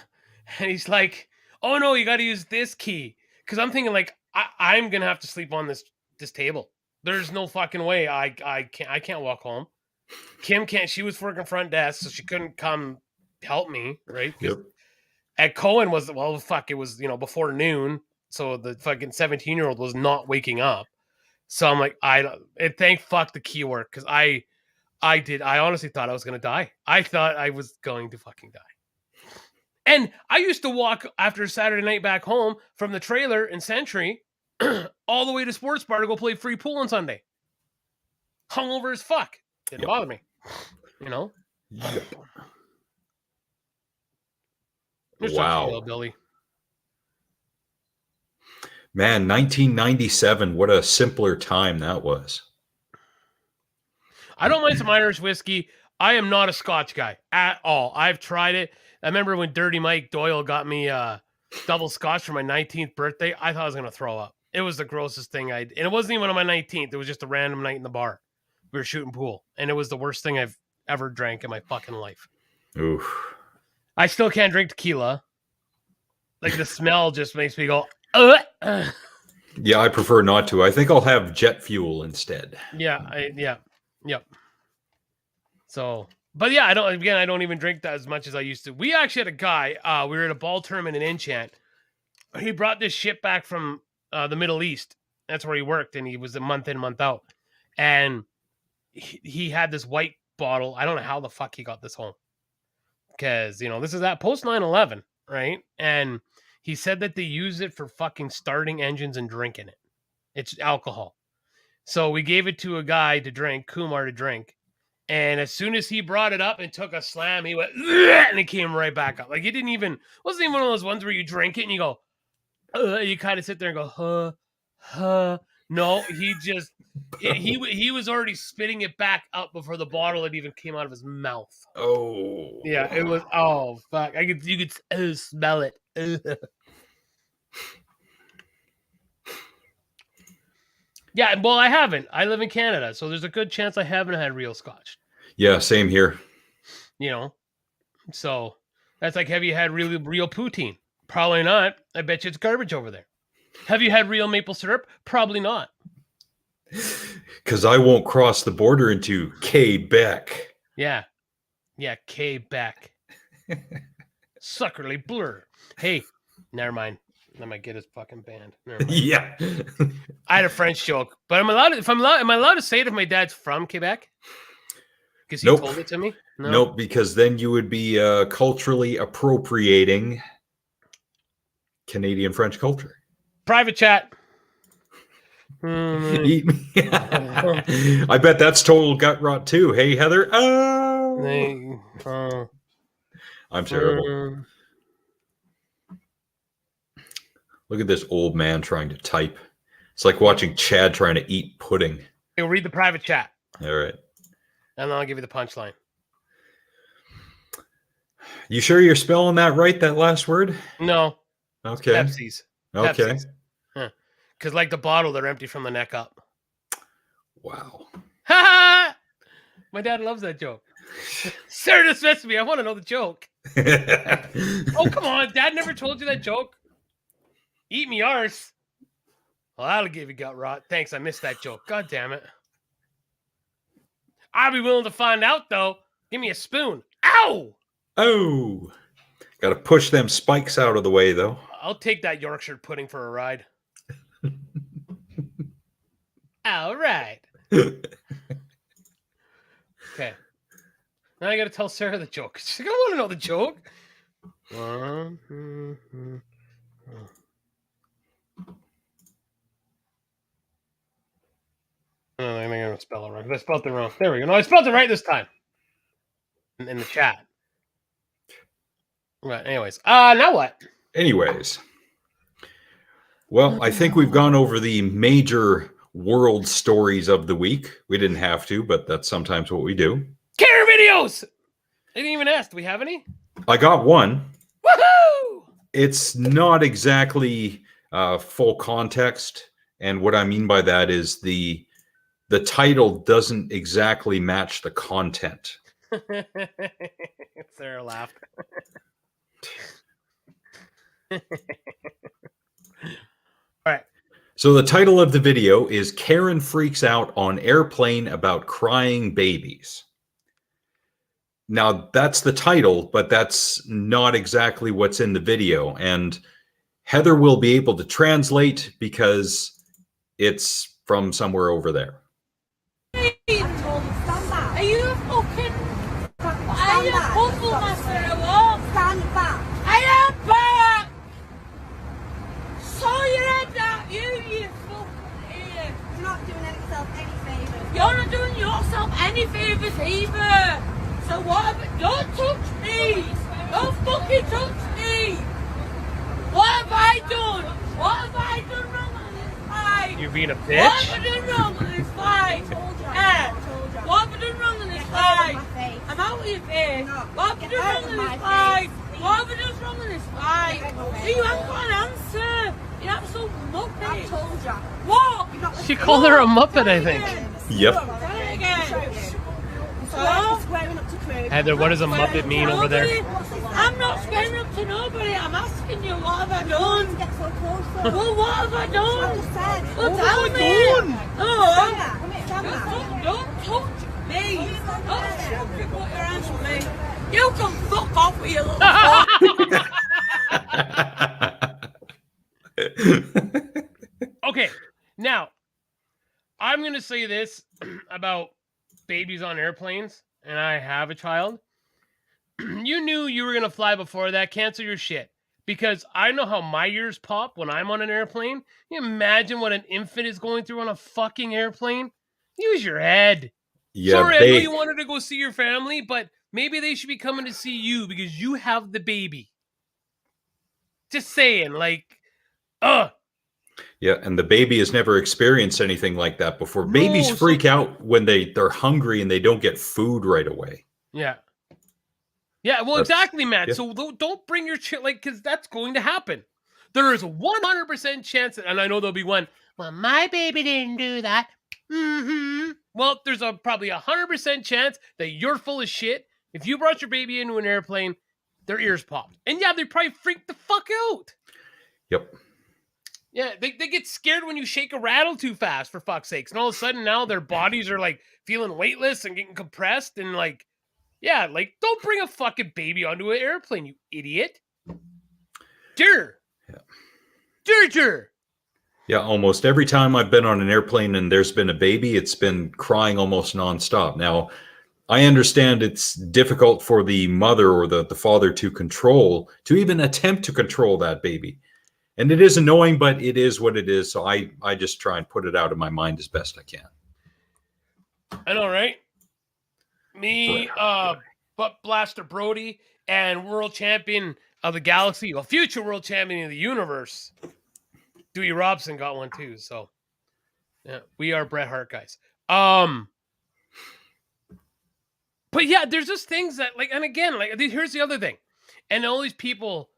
Speaker 3: and he's like, oh no, you got to use this key. Cause I'm thinking like, I'm going to have to sleep on this table. There's no fucking way. I can't walk home. Kim can't, she was working front desk, so she couldn't come help me. Right.
Speaker 2: Yep.
Speaker 3: At Cohen it was before noon. So the fucking 17-year-old was not waking up. So I'm like, thank fuck the key worked. Cause I honestly thought I was going to die. I thought I was going to fucking die. And I used to walk after Saturday night back home from the trailer in Century all the way to Sports Bar to go play free pool on Sunday. Hungover as fuck. Didn't bother me.
Speaker 2: Yep.
Speaker 3: Wow. Billy.
Speaker 2: Man, 1997, what a simpler time that was.
Speaker 3: I don't mind some Irish whiskey. I am not a Scotch guy at all. I've tried it. I remember when Dirty Mike Doyle got me double scotch for my 19th birthday. I thought I was gonna throw up. It was the grossest thing and it wasn't even on my 19th. It was just a random night in the bar. We were shooting pool, and it was the worst thing I've ever drank in my fucking life.
Speaker 2: Oof.
Speaker 3: I still can't drink tequila. Like the smell just makes me go.
Speaker 2: Yeah, I prefer not to. I think I'll have jet fuel instead.
Speaker 3: Yep. So, but yeah, I don't even drink that as much as I used to. We actually had a guy. We were at a ball tournament in Enchant. He brought this shit back from the Middle East. That's where he worked, and he was a month in, month out. And he had this white bottle. I don't know how the fuck he got this home, because this is at post 9/11, right? And he said that they use it for fucking starting engines and drinking it. It's alcohol. So we gave it to a guy to drink, Kumar to drink. And as soon as he brought it up and took a slam, he went, and it came right back up. Like, wasn't even one of those ones where you drink it and you go, you kind of sit there and go, huh. No, he was already spitting it back up before the bottle had even came out of his mouth.
Speaker 2: Oh.
Speaker 3: Yeah, it was, fuck. You could smell it. Yeah, well, I haven't. I live in Canada, so there's a good chance I haven't had real scotch.
Speaker 2: Yeah, same here.
Speaker 3: So that's like, have you had real poutine? Probably not. I bet you it's garbage over there. Have you had real maple syrup? Probably not.
Speaker 2: Because I won't cross the border into Quebec.
Speaker 3: Yeah, Quebec. Suckerly blur. Hey, never mind. I might get his fucking band.
Speaker 2: Yeah.
Speaker 3: I had a French joke, but am I allowed to say it if my dad's from Quebec? Because he told it to me?
Speaker 2: Nope, because then you would be culturally appropriating Canadian French culture.
Speaker 3: Private chat.
Speaker 2: I bet that's total gut rot too. Hey, Heather. I'm terrible. Look at this old man trying to type. It's like watching Chad trying to eat pudding.
Speaker 3: You'll read the private chat.
Speaker 2: All right.
Speaker 3: And then I'll give you the punchline.
Speaker 2: You sure you're spelling that right, that last word?
Speaker 3: No.
Speaker 2: Okay.
Speaker 3: Pepsi's.
Speaker 2: Okay.
Speaker 3: Because like the bottle, they're empty from the neck up.
Speaker 2: Wow.
Speaker 3: Ha! My dad loves that joke. Sir, dismiss me. I want to know the joke. Oh, come on. Dad never told you that joke? Eat me arse. Well, that'll give you gut rot. Thanks, I missed that joke. God damn it. I'll be willing to find out, though. Give me a spoon. Ow!
Speaker 2: Oh. Got to push them spikes out of the way, though.
Speaker 3: I'll take that Yorkshire pudding for a ride. All right. Okay. Now I got to tell Sarah the joke. She's like, I want to know the joke. I'm going to spell it wrong. I spelled it wrong. There we go. No, I spelled it right this time. In the chat. Right. Anyways. Now what?
Speaker 2: Anyways. Well, I think we've gone over the major world stories of the week. We didn't have to, but that's sometimes what we do.
Speaker 3: Care videos! I didn't even ask. Do we have any?
Speaker 2: I got one.
Speaker 3: Woohoo!
Speaker 2: It's not exactly full context. And what I mean by that is the title doesn't exactly match the content.
Speaker 3: Sarah laughed. All right.
Speaker 2: So the title of the video is Karen Freaks Out on Airplane About Crying Babies. Now, that's the title, but that's not exactly what's in the video. And Heather will be able to translate because it's from somewhere over there.
Speaker 4: Are you a fucking... Are you a puzzle master or what? Stand back. I am back! Saw your head out, you fucking idiot. You're not doing yourself any favours. You're not doing yourself any favours either. So what have... Don't touch me! Don't fucking touch me! What have I done? What have I done wrong on this fight?
Speaker 3: You're being a bitch?
Speaker 4: What have I done wrong on this fight? What have I done wrong on this fight? I'm out of your face. What have I done wrong on this fight? What have I done wrong in this fight? You haven't got an answer. You absolute muppet. I told you. What?
Speaker 3: She called her a muppet, I think.
Speaker 2: Yep.
Speaker 4: Say it again.
Speaker 5: Squaring up to Craig.
Speaker 3: Heather, what does a muppet mean over there?
Speaker 4: I'm not squaring up to nobody. I'm asking you, what have I done?
Speaker 5: Get so close.
Speaker 4: Well, what have I done?
Speaker 5: I just said.
Speaker 4: Well, tell me.
Speaker 5: Stand there.
Speaker 4: Don't touch me. Don't fucking put your hands on me. You can fuck off with your little fuck.
Speaker 3: Okay, now I'm going to say this about babies on airplanes, and I have a child. You knew you were going to fly before that. Cancel your shit. Because I know how my ears pop when I'm on an airplane. Can you imagine what an infant is going through on a fucking airplane? Use your head.
Speaker 2: Yeah,
Speaker 3: Sorry, I know you wanted to go see your family, but maybe they should be coming to see you because you have the baby. Just saying, like,
Speaker 2: Yeah, and the baby has never experienced anything like that before. Babies freak out when they're hungry and they don't get food right away.
Speaker 3: Yeah. Yeah, well,
Speaker 2: That's-
Speaker 3: exactly, Matt.
Speaker 2: yeah.
Speaker 3: So don't bring your shit, like, because that's going to happen. There is a 100% chance, and I know there'll be one, well, my baby didn't do that. Well, there's probably 100% chance that you're full of shit. If you brought your baby into an airplane, their ears popped. And yeah, they probably freaked the fuck out.
Speaker 2: Yep.
Speaker 3: Yeah, they get scared when you shake a rattle too fast, for fuck's sakes. And all of a sudden now their bodies are like feeling weightless and getting compressed and like, yeah, like don't bring a fucking baby onto an airplane, you idiot. Dear.
Speaker 2: Yeah. Yeah, almost every time I've been on an airplane and there's been a baby, it's been crying almost nonstop. Now, I understand it's difficult for the mother or the father to even attempt to control that baby. And it is annoying, but it is what it is. So I just try and put it out of my mind as best I can.
Speaker 3: I know, right? Me, Butt Blaster Brody, and world champion of the galaxy, well, future world champion of the universe, Dewey Robson got one too. So, yeah, we are Bret Hart guys. But yeah, there's just things that like, and again, like here's the other thing, and all these people,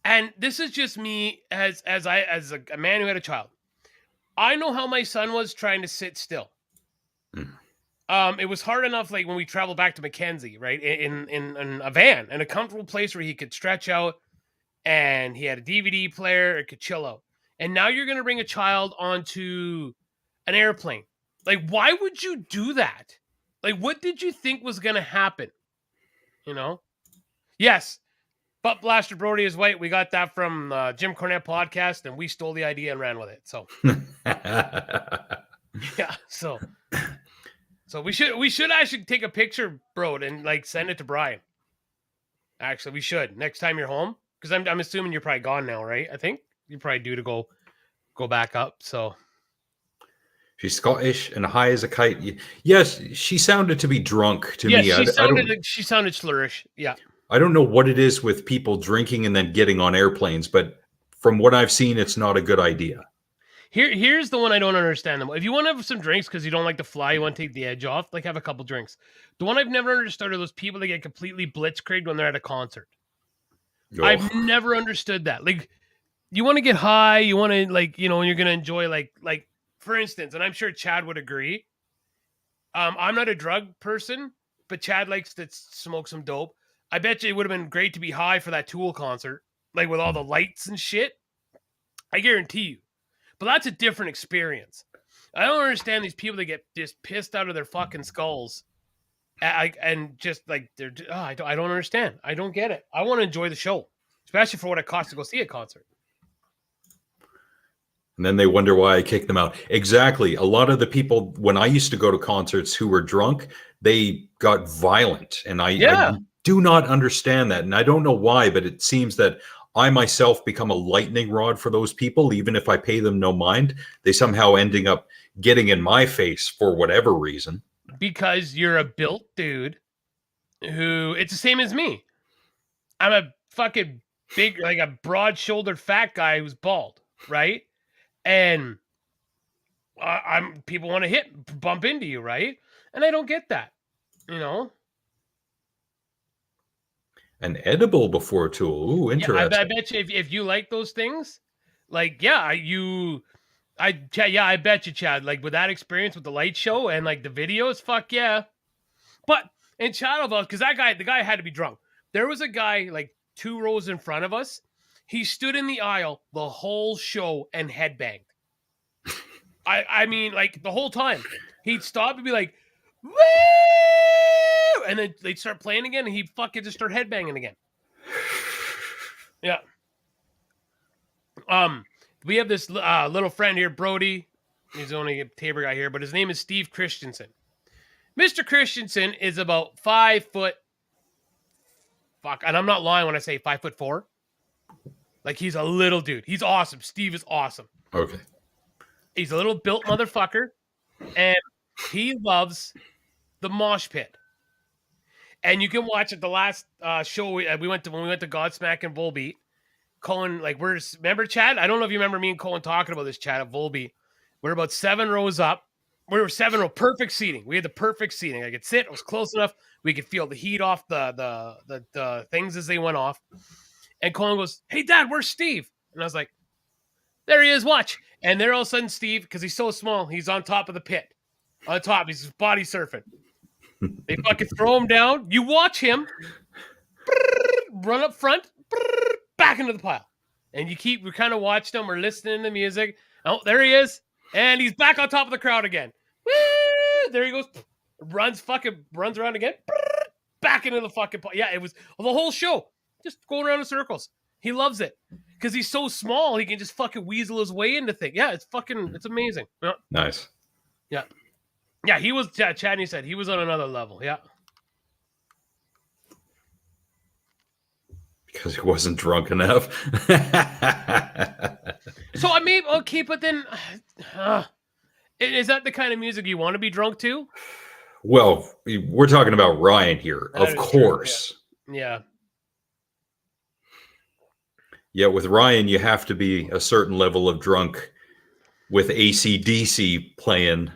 Speaker 3: and this is just me as a man who had a child. I know how my son was trying to sit still. It was hard enough, like when we traveled back to Mackenzie, right, in a van, in a comfortable place where he could stretch out, and he had a DVD player, it could chill out. And now you're going to bring a child onto an airplane. Like, why would you do that? Like, what did you think was going to happen? You know? Yes, Butt Blaster Brody is white. We got that from Jim Cornette podcast, and we stole the idea and ran with it. So, yeah, so we should actually take a picture, bro, and like send it to Brian. Actually, we should next time you're home, because I'm assuming you're probably gone now, right? I think you're probably due to go back up. So
Speaker 2: she's Scottish and high as a kite. Yes, she sounded to be drunk to me.
Speaker 3: She sounded slurish. Yeah.
Speaker 2: I don't know what it is with people drinking and then getting on airplanes, but from what I've seen, it's not a good idea.
Speaker 3: Here's the one I don't understand. If you want to have some drinks because you don't like to fly, you want to take the edge off, like have a couple drinks. The one I've never understood are those people that get completely blitzkrieged when they're at a concert. Oh. I've never understood that. Like, you want to get high, you want to, like, you know, and you're going to enjoy, like, for instance, and I'm sure Chad would agree. I'm not a drug person, but Chad likes to smoke some dope. I bet you it would have been great to be high for that Tool concert, like with all the lights and shit. I guarantee you. But that's a different experience. I don't understand these people that get just pissed out of their fucking skulls, and just like I don't understand. I don't get it. I want to enjoy the show, especially for what it costs to go see a concert.
Speaker 2: And then they wonder why I kicked them out. Exactly. A lot of the people, when I used to go to concerts who were drunk, they got violent. And I do not understand that. And I don't know why, but it seems that I myself become a lightning rod for those people. Even if I pay them no mind, they somehow ending up getting in my face for whatever reason.
Speaker 3: Because you're a built dude who, it's the same as me. I'm a fucking big, like a broad-shouldered fat guy who's bald, right? And people want to bump into you, right? And I don't get that, you know?
Speaker 2: An edible before tool. Ooh,
Speaker 3: Yeah,
Speaker 2: interesting.
Speaker 3: I bet you if you like those things, like Chad, I bet you, Chad, like with that experience with the light show and like the videos, fuck yeah. But in Chattelville, because the guy had to be drunk. There was a guy like 2 rows in front of us. He stood in the aisle the whole show and headbanged. I mean, like the whole time. He'd stop and be like, woo! And then they'd start playing again, and he'd fucking just start headbanging again. Yeah. We have this little friend here, Brody. He's only a Tabor guy here, but his name is Steve Christensen. Mr. Christensen is about 5 foot. Fuck, and I'm not lying when I say 5'4". Like he's a little dude. He's awesome. Steve is awesome.
Speaker 2: Okay.
Speaker 3: He's a little built motherfucker, and he loves the mosh pit. And you can watch it. The last show we went to when we went to Godsmack and Volbeat. Colin, like remember Chad? I don't know if you remember me and Colin talking about this, Chad, at Volbeat. We're about 7 rows up. We were 7 row, perfect seating. We had the perfect seating. I could sit. It was close enough. We could feel the heat off the things as they went off. And Colin goes, "Hey, Dad, where's Steve?" And I was like, "There he is. Watch." And there all of a sudden, Steve, because he's so small, he's on top of the pit. On top, he's body surfing. They fucking throw him down. You watch him run up front, back into the pile. And we kind of watched him. We're listening to music. Oh, there he is. And he's back on top of the crowd again. Woo! There he goes. Runs around again. Back into the fucking pile. Yeah, it was the whole show. Just going around in circles. He loves it. Because he's so small, he can just fucking weasel his way into things. Yeah, it's amazing. Yeah.
Speaker 2: Nice.
Speaker 3: Yeah. Yeah, he was, Chadney said, he was on another level. Yeah.
Speaker 2: Because he wasn't drunk enough.
Speaker 3: So I mean, okay, but then, is that the kind of music you want to be drunk to?
Speaker 2: Well, we're talking about Ryan here,
Speaker 3: That
Speaker 2: of
Speaker 3: is true,
Speaker 2: course.
Speaker 3: Yeah.
Speaker 2: Yeah, with Ryan, you have to be a certain level of drunk with AC/DC playing,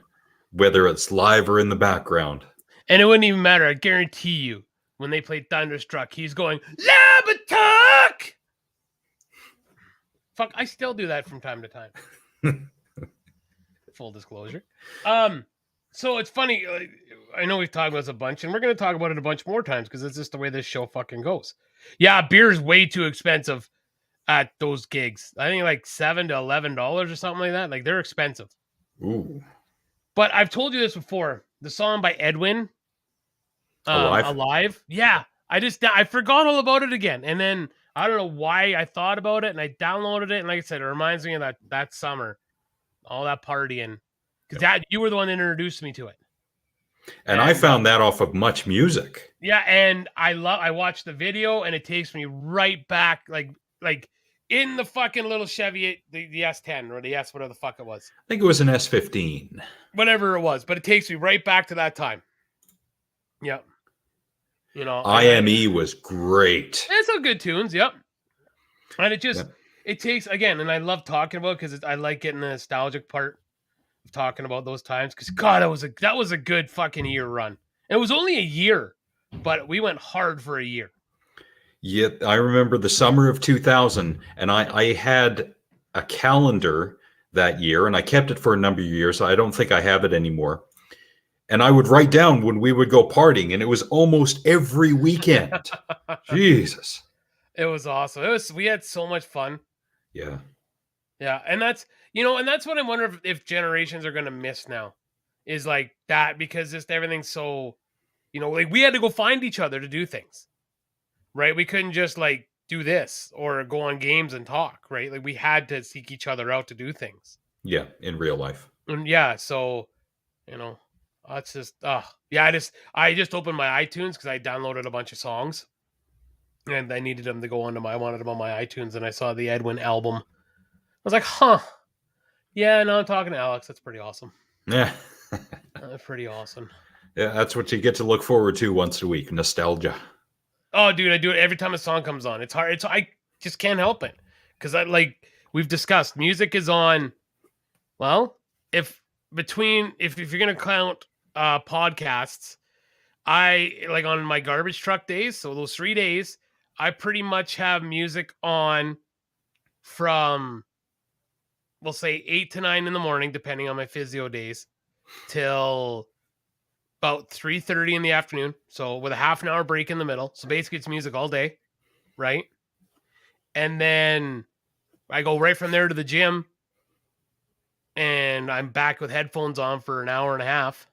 Speaker 2: whether it's live or in the background.
Speaker 3: And it wouldn't even matter. I guarantee you, when they played Thunderstruck, he's going, Labatuk! Fuck, I still do that from time to time. Full disclosure. So it's funny. I know we've talked about this a bunch, and we're going to talk about it a bunch more times because it's just the way this show fucking goes. Yeah, beer is way too expensive at those gigs. I think like $7 to $11 or something like that. Like they're expensive.
Speaker 2: Ooh.
Speaker 3: But I've told you this before. The song by Edwin, Alive. Yeah, I forgot all about it again, and then I don't know why I thought about it, and I downloaded it, and like I said, it reminds me of that summer, all that partying, because you were the one that introduced me to it.
Speaker 2: And I found that off of Much Music.
Speaker 3: Yeah, and I watched the video, and it takes me right back, like in the fucking little Chevy, the S10 or the S, whatever the fuck it was.
Speaker 2: I think it was an S15.
Speaker 3: Whatever it was, but it takes me right back to that time. Yep. You know,
Speaker 2: IME was great.
Speaker 3: It's some good tunes, yep. And it takes, again, and I love talking about it because I like getting the nostalgic part of talking about those times. Because God, that was a good fucking year run. And it was only a year, but we went hard for a year.
Speaker 2: Yeah, I remember the summer of 2000, and I had a calendar that year, and I kept it for a number of years. I don't think I have it anymore. And I would write down when we would go partying, and it was almost every weekend. Jesus.
Speaker 3: It was awesome. We had so much fun.
Speaker 2: Yeah.
Speaker 3: Yeah, and that's what I wonder if generations are going to miss now is like that, because just everything's so, like we had to go find each other to do things. Right? We couldn't just like do this or go on games and talk, right? Like we had to seek each other out to do things.
Speaker 2: Yeah, in real life.
Speaker 3: And yeah, so, it's just, I just opened my iTunes because I downloaded a bunch of songs and I needed them to go I wanted them on my iTunes, and I saw the Edwin album. I was like, huh. Yeah, no, I'm talking to Alex. That's pretty awesome.
Speaker 2: Yeah.
Speaker 3: That's pretty awesome.
Speaker 2: Yeah, that's what you get to look forward to once a week. Nostalgia.
Speaker 3: Oh, dude, I do it every time a song comes on. It's hard. I just can't help it. Because we've discussed, music is on, well, if you're going to count podcasts, I, like on my garbage truck days, so those 3 days, I pretty much have music on from, we'll say 8 to 9 in the morning, depending on my physio days, till about 3:30 in the afternoon. So with a half an hour break in the middle. So basically it's music all day, right? And then I go right from there to the gym, and I'm back with headphones on for an hour and a half.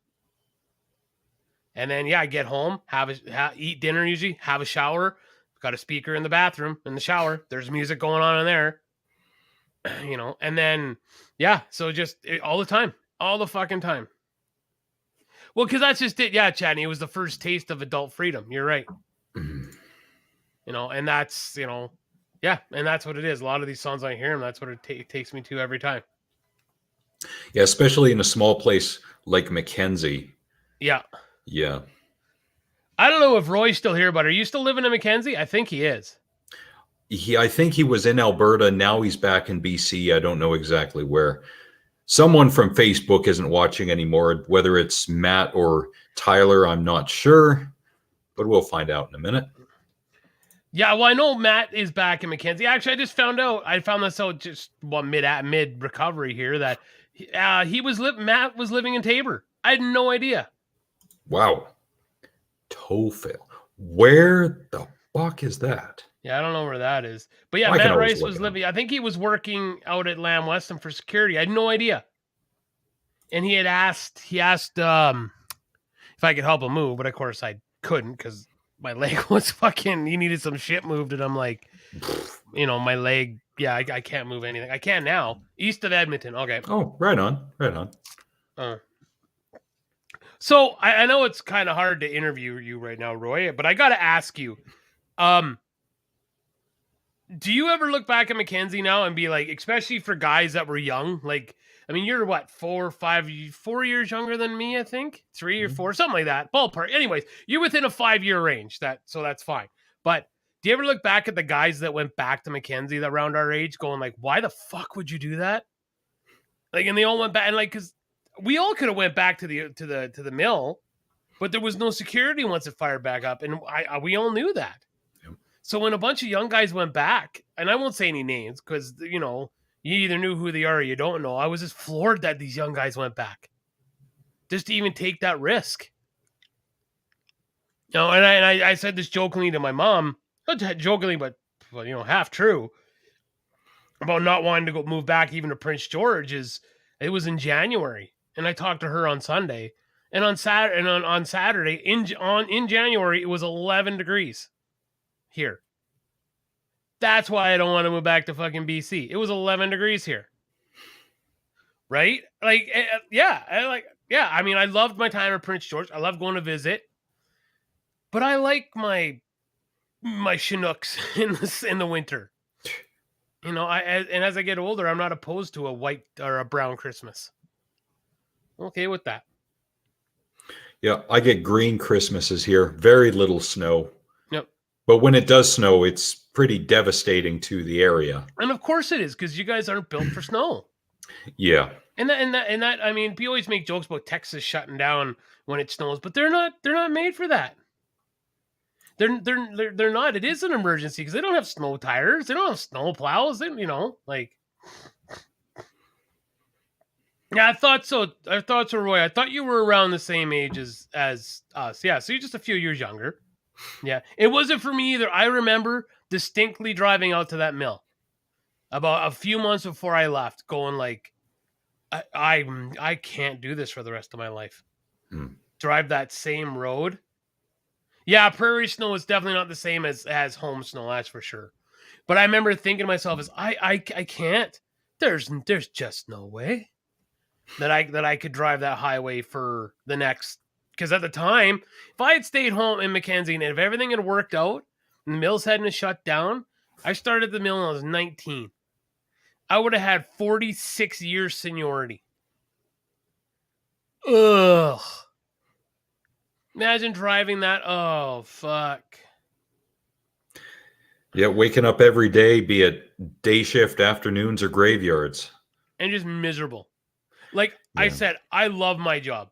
Speaker 3: And then, I get home, eat dinner usually, have a shower, got a speaker in the bathroom, in the shower. There's music going on in there, and then, so just all the time, all the fucking time. Well, because that's just it. Yeah, Chadney, it was the first taste of adult freedom. You're right. And that's, and that's what it is. A lot of these songs I hear, and that's what it takes me to every time.
Speaker 2: Yeah, especially in a small place like Mackenzie.
Speaker 3: Yeah.
Speaker 2: Yeah.
Speaker 3: I don't know if Roy's still here, but are you still living in Mackenzie? I think he is.
Speaker 2: I think he was in Alberta. Now he's back in BC. I don't know exactly where. Someone from Facebook isn't watching anymore. Whether it's Matt or Tyler, I'm not sure, but we'll find out in a minute.
Speaker 3: Yeah, well, I know Matt is back in Mackenzie. Actually, I just found out. I found this out just mid recovery here that Matt was living in Tabor. I had no idea.
Speaker 2: Wow. Tofel. Where the fuck is that?
Speaker 3: Yeah, I don't know where that is. But yeah, Matt Rice was living. I think he was working out at Lamb Weston for security. I had no idea. And he asked if I could help him move, but of course I couldn't because my leg was he needed some shit moved. And I'm like, my leg, I can't move anything. I can now. East of Edmonton. Okay.
Speaker 2: Oh, right on.
Speaker 3: So I know it's kind of hard to interview you right now, Roy, but I got to ask you, do you ever look back at Mackenzie now and be like, especially for guys that were young, like, I mean, you're what, 4 years younger than me, I think 3 or 4, something like that, ballpark. Anyways, you're within a 5-year range, so that's fine. But do you ever look back at the guys that went back to Mackenzie that around our age, going like, why the fuck would you do that? Like, and they all went back, and like, because we all could have went back to the mill, but there was no security once it fired back up, and we all knew that. Yep. So when a bunch of young guys went back, and I won't say any names because you either knew who they are or you don't know. I was just floored that these young guys went back, just to even take that risk. And I said this jokingly to my mom, not jokingly, but half true, about not wanting to go move back even to Prince George. It was in January. And I talked to her on Sunday, and on Saturday in January, it was 11 degrees here. That's why I don't want to move back to fucking BC. It was 11 degrees here. Right? Like, I mean, I loved my time at Prince George. I love going to visit, but I like my Chinooks in the winter. And as I get older, I'm not opposed to a white or a brown Christmas. Okay with that.
Speaker 2: Yeah, I get green Christmases here. Very little snow.
Speaker 3: Yep.
Speaker 2: But when it does snow, it's pretty devastating to the area. And
Speaker 3: of course it is, because you guys aren't built for snow.
Speaker 2: Yeah.
Speaker 3: And that I mean, we always make jokes about Texas shutting down when it snows, but they're not made for that. They're not. It is an emergency because they don't have snow tires. They don't have snow plows. Yeah, I thought so. Roy. I thought you were around the same age as us. Yeah, so you're just a few years younger. Yeah, it wasn't for me either. I remember distinctly driving out to that mill about a few months before I left, going like, I can't do this for the rest of my life. Drive that same road. Yeah, prairie snow is definitely not the same as home snow, that's for sure. But I remember thinking to myself, I can't. There's just no way that I could drive that highway for the next, because at the time, if I had stayed home in Mackenzie and if everything had worked out and the mills hadn't shut down, I started the mill when I was 19. I would have had 46 years seniority. Ugh. Imagine driving that. Oh, fuck.
Speaker 2: Yeah, waking up every day, be it day shift, afternoons, or graveyards.
Speaker 3: And just miserable. Like I said, I love my job.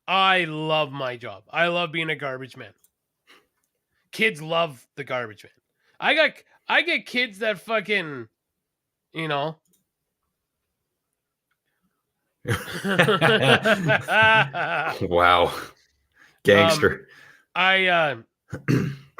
Speaker 3: I love being a garbage man. kids love the garbage man. I get kids that fucking, you know.
Speaker 2: Wow. Gangster.
Speaker 3: I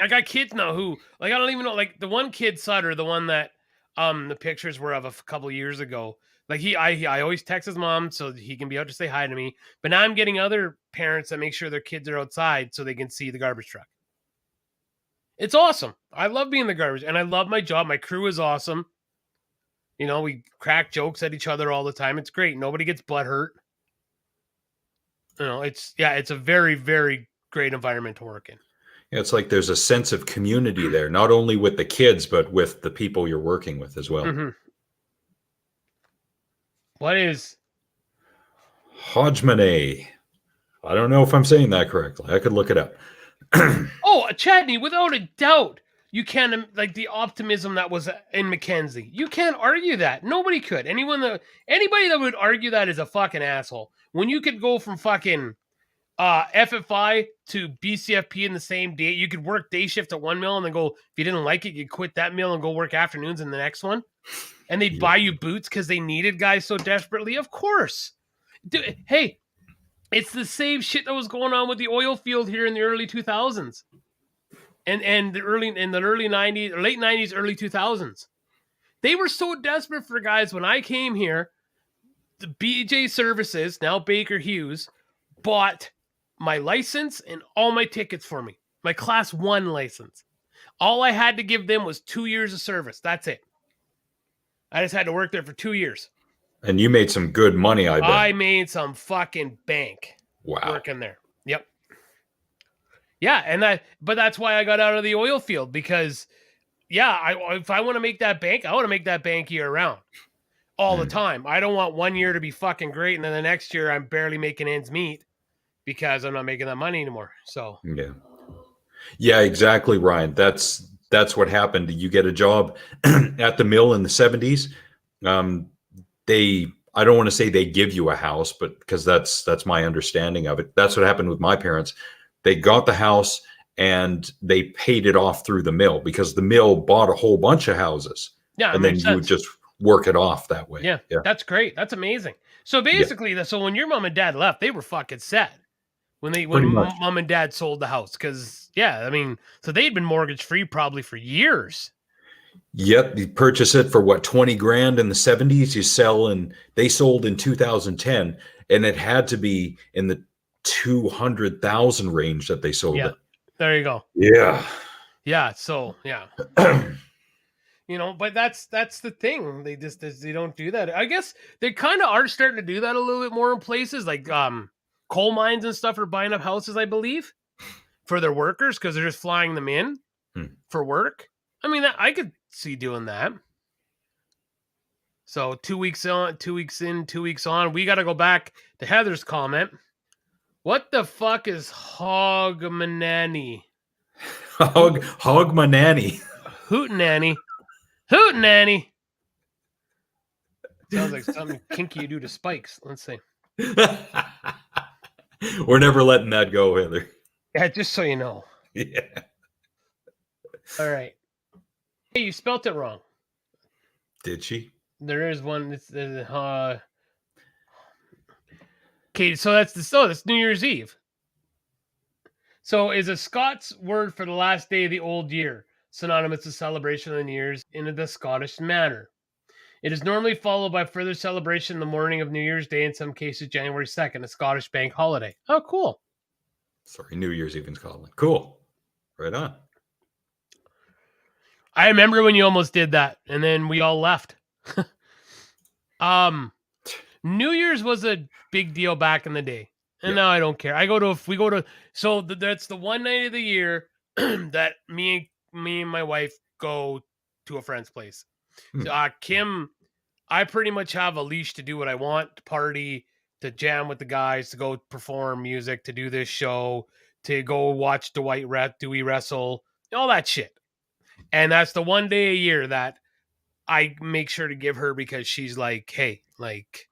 Speaker 3: got kids now who like I don't even know, like the one kid Sutter, the one that the pictures were of a couple years ago. Like I always text his mom so he can be out to say hi to me. But now I'm getting other parents that make sure their kids are outside so they can see the garbage truck. It's awesome. I love being the garbage, and I love my job. My crew is awesome. You know, we crack jokes at each other all the time. It's great. Nobody gets butt hurt. You know, it's a very, very great environment to work in.
Speaker 2: It's like there's a sense of community there, not only with the kids, but with the people you're working with as well.
Speaker 3: Mm-hmm. What is
Speaker 2: Hodgmanay? I don't know if I'm saying that correctly. I could look it up.
Speaker 3: Oh, Chadney, without a doubt. You can't, like, the optimism that was in Mackenzie. You can't argue that. Nobody could. Anybody that would argue that is a fucking asshole. When you could go from fucking FFI to BCFP in the same day, you could work day shift at one mill and then go, if you didn't like it, you'd quit that mill and go work afternoons in the next one. And they'd buy you boots because they needed guys so desperately. Of course. Hey, it's the same shit that was going on with the oil field here in the early 2000s. And the early 90s, or late 90s, early 2000s. They were so desperate for guys when I came here. The BJ Services, now Baker Hughes, bought my license and all my tickets for me. My class 1 license. All I had to give them was 2 years of service. That's it. I just had to work there for 2 years.
Speaker 2: And you made some good money, I bet.
Speaker 3: I made some fucking bank working there. Yep. Yeah, but that's why I got out of the oil field, because if I want to make that bank, I want to make that bank year round. All the time. I don't want 1 year to be fucking great and then the next year I'm barely making ends meet because I'm not making that money anymore. So
Speaker 2: yeah, exactly, Ryan. That's what happened. You get a job at the mill in the 70s. I don't want to say they give you a house, but because that's my understanding of it. That's what happened with my parents. They got the house and they paid it off through the mill because the mill bought a whole bunch of houses. Yeah, and then you would just work it off that way.
Speaker 3: Yeah, that's great. That's amazing. So basically, so when your mom and dad left, they were fucking set when mom and dad sold the house, because so they'd been mortgage free probably for years.
Speaker 2: Yep, you purchase it for what, 20 grand in the 70s. You sell, and they sold in 2010, and it had to be in the 200,000 range that they sold it.
Speaker 3: There you go.
Speaker 2: Yeah.
Speaker 3: So but that's the thing. They don't do that. I guess they kind of are starting to do that a little bit more in places like coal mines and stuff are buying up houses, I believe, for their workers because they're just flying them in for work. I mean, I could see doing that. So 2 weeks on, 2 weeks in, 2 weeks on. We got to go back to Heather's comment. What the fuck is hogmanani?
Speaker 2: Hogmanani.
Speaker 3: Hootenanny. Hootenanny. Sounds like something kinky you do to spikes. Let's see.
Speaker 2: We're never letting that go, Heather.
Speaker 3: Yeah, just so you know.
Speaker 2: Yeah.
Speaker 3: All right. Hey, you spelt it wrong.
Speaker 2: Did she?
Speaker 3: There is one. Okay, so that's New Year's Eve. So is a Scots word for the last day of the old year, synonymous to celebration of the New Year's in the Scottish manner. It is normally followed by further celebration the morning of New Year's Day, in some cases January 2nd, a Scottish bank holiday. Oh, cool.
Speaker 2: Sorry, New Year's Eve in Scotland. Cool. Right on.
Speaker 3: I remember when you almost did that, and then we all left. New Year's was a big deal back in the day, and now I don't care. That's the one night of the year that me and my wife go to a friend's place. Kim, I pretty much have a leash to do what I want, to party, to jam with the guys, to go perform music, to do this show, to go watch Dewey wrestle, all that shit. And that's the one day a year that I make sure to give her, because she's like, hey, like,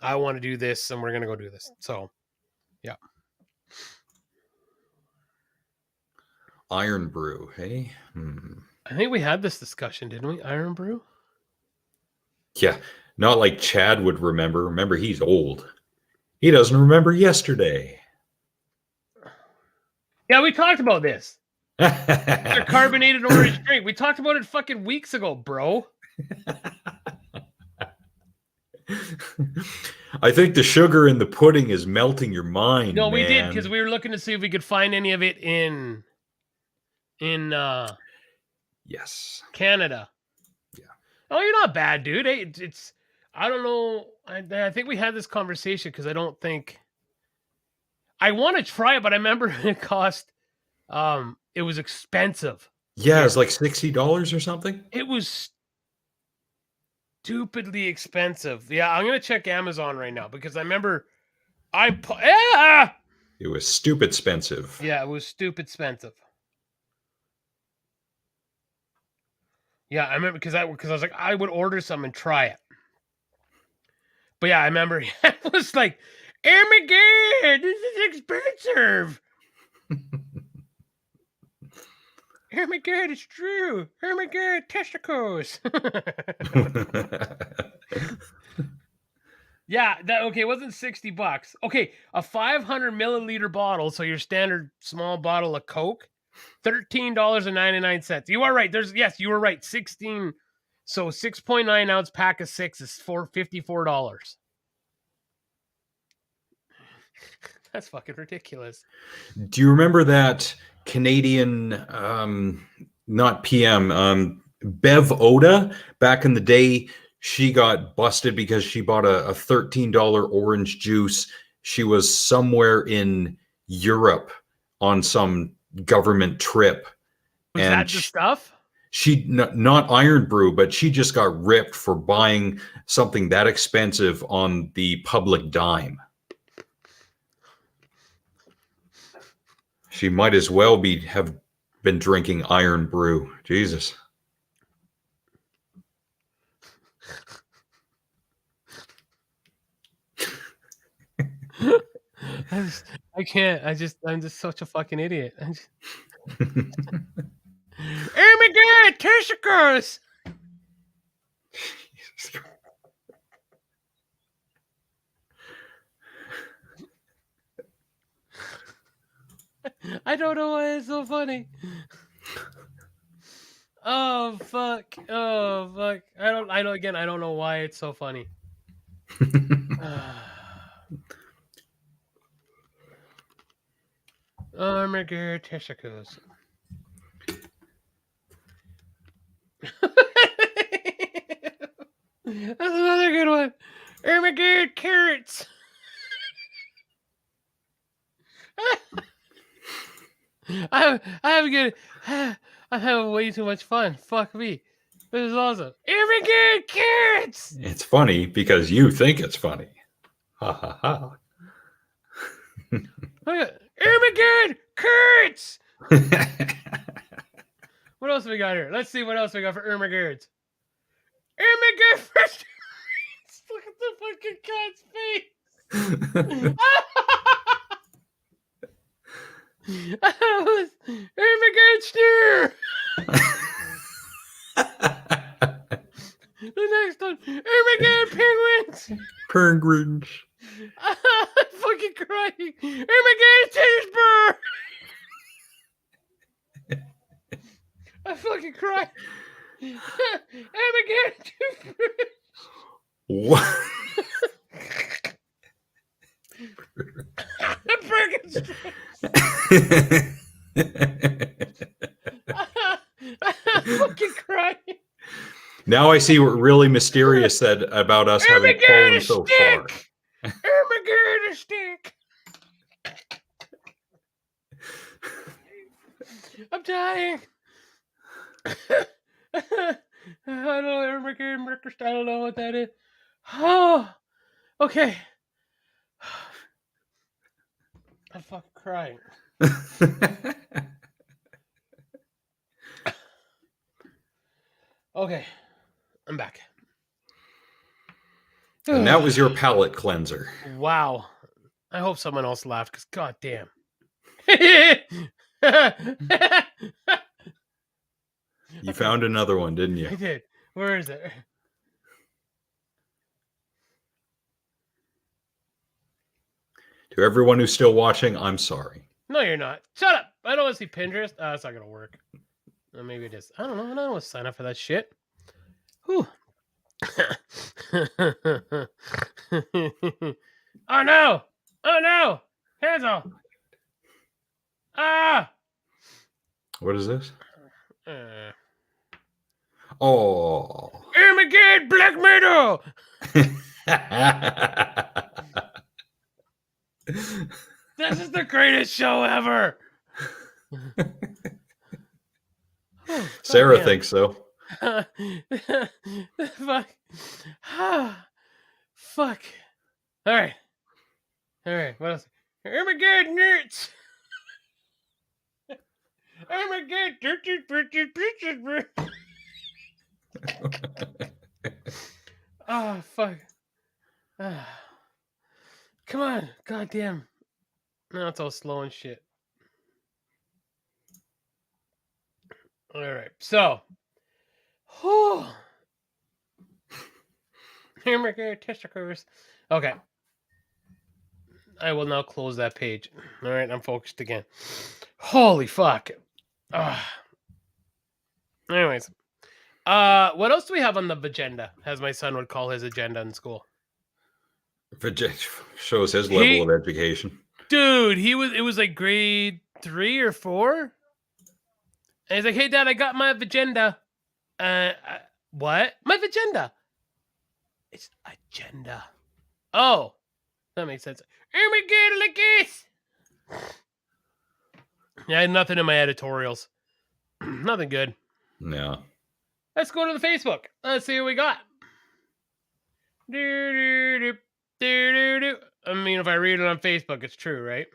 Speaker 3: I want to do this and we're going to go do this. So, yeah.
Speaker 2: Iron brew, hey?
Speaker 3: I think we had this discussion, didn't we? Iron brew?
Speaker 2: Yeah, not like Chad would remember. Remember, he's old. He doesn't remember yesterday.
Speaker 3: Yeah, we talked about this. Their carbonated orange drink. We talked about it fucking weeks ago, bro.
Speaker 2: I think the sugar in the pudding is melting your mind.
Speaker 3: No, we did
Speaker 2: man.
Speaker 3: because we were looking to see if we could find any of it in
Speaker 2: Yes.
Speaker 3: Canada.
Speaker 2: Yeah.
Speaker 3: Oh, you're not bad, dude. Hey, it's I don't know. I think we had this conversation because I don't think I want to try it, but I remember it cost it was expensive.
Speaker 2: Yeah, it's like $60 or something.
Speaker 3: It was stupidly expensive. Yeah, I'm gonna check Amazon right now because I remember
Speaker 2: It was stupid expensive.
Speaker 3: Yeah, it was stupid expensive. Yeah, I remember because I was like I would order some and try it. But yeah, I remember it was like, oh my god, this is expensive. Oh my god, it's true. Oh my god, testicles. Yeah, okay, it wasn't $60. Okay, a 500 milliliter bottle, so your standard small bottle of Coke, $13.99. You are right. You were right. 16. So 6.9 ounce pack of 6 is $54. That's fucking ridiculous.
Speaker 2: Do you remember that Canadian, not PM, Bev Oda back in the day? She got busted because she bought a $13 orange juice. She was somewhere in Europe on some government trip.
Speaker 3: Was
Speaker 2: and
Speaker 3: that the stuff?
Speaker 2: She not Iron Brew, but she just got ripped for buying something that expensive on the public dime. She might as well have been drinking Iron Brew. Jesus.
Speaker 3: I can't. I'm just such a fucking idiot. Oh my god, testicles! I don't know why it's so funny. Oh fuck. Oh fuck. I don't know why it's so funny. Oh my god, testicles. That's another good one. Oh my god, carrots. I'm having way too much fun. Fuck me. This is awesome. Oh my god, carrots.
Speaker 2: It's funny because you think it's funny. Ha ha ha.
Speaker 3: Oh my god, carrots. What else we got here? Let's see what else we got for Ermagirds. Ermagird first. Look at the fucking cat's face. Ermagird steer. The next one. Ermagird penguins.
Speaker 2: Penguins.
Speaker 3: I'm fucking crying. Ermagird Teesburg. I fucking cried. Ermagird toothbrush.
Speaker 2: What?
Speaker 3: I'm fucking crying.
Speaker 2: Now I see what really mysterious said about us having fallen so far.
Speaker 3: Ermagird a stick. I'm dying. I don't know, Ermagird, I don't know what that is. Oh, okay. I'm fucking crying. Okay, I'm back.
Speaker 2: And that was your palate cleanser.
Speaker 3: Wow. I hope someone else laughed because goddamn.
Speaker 2: You found another one, didn't
Speaker 3: I
Speaker 2: you?
Speaker 3: did. Where is it?
Speaker 2: To everyone who's still watching, I'm sorry.
Speaker 3: No, you're not. Shut up. I don't want to see Pinterest. It's not gonna work. Or maybe it is. I don't know. I don't want to sign up for that shit. Whew. Oh no! Oh no! Hazel! Ah!
Speaker 2: What is this?
Speaker 3: Uh,
Speaker 2: Oh.
Speaker 3: Armageddon Black Metal! This is the greatest show ever!
Speaker 2: Sarah
Speaker 3: damn.
Speaker 2: thinks so.
Speaker 3: Fuck. Fuck. Alright. Alright, what else? Armageddon nerds! Armageddon! Oh, fuck. Come on. Goddamn. No, it's all slow and shit. Alright, so. Hamburger testicles. Okay. I will now close that page. Alright, I'm focused again. Holy fuck. Anyways. What else do we have on the agenda, as my son would call his agenda in school?
Speaker 2: Shows his level of education.
Speaker 3: Dude, it was like grade 3 or 4. And he's like, "Hey Dad, I got my agenda." What? My agenda. It's agenda. Oh, that makes sense. Oh my god, like this. Yeah, I had nothing in my editorials. Nothing good.
Speaker 2: Yeah.
Speaker 3: Let's go to the Facebook. Let's see what we got. I mean, if I read it on Facebook, it's true, right?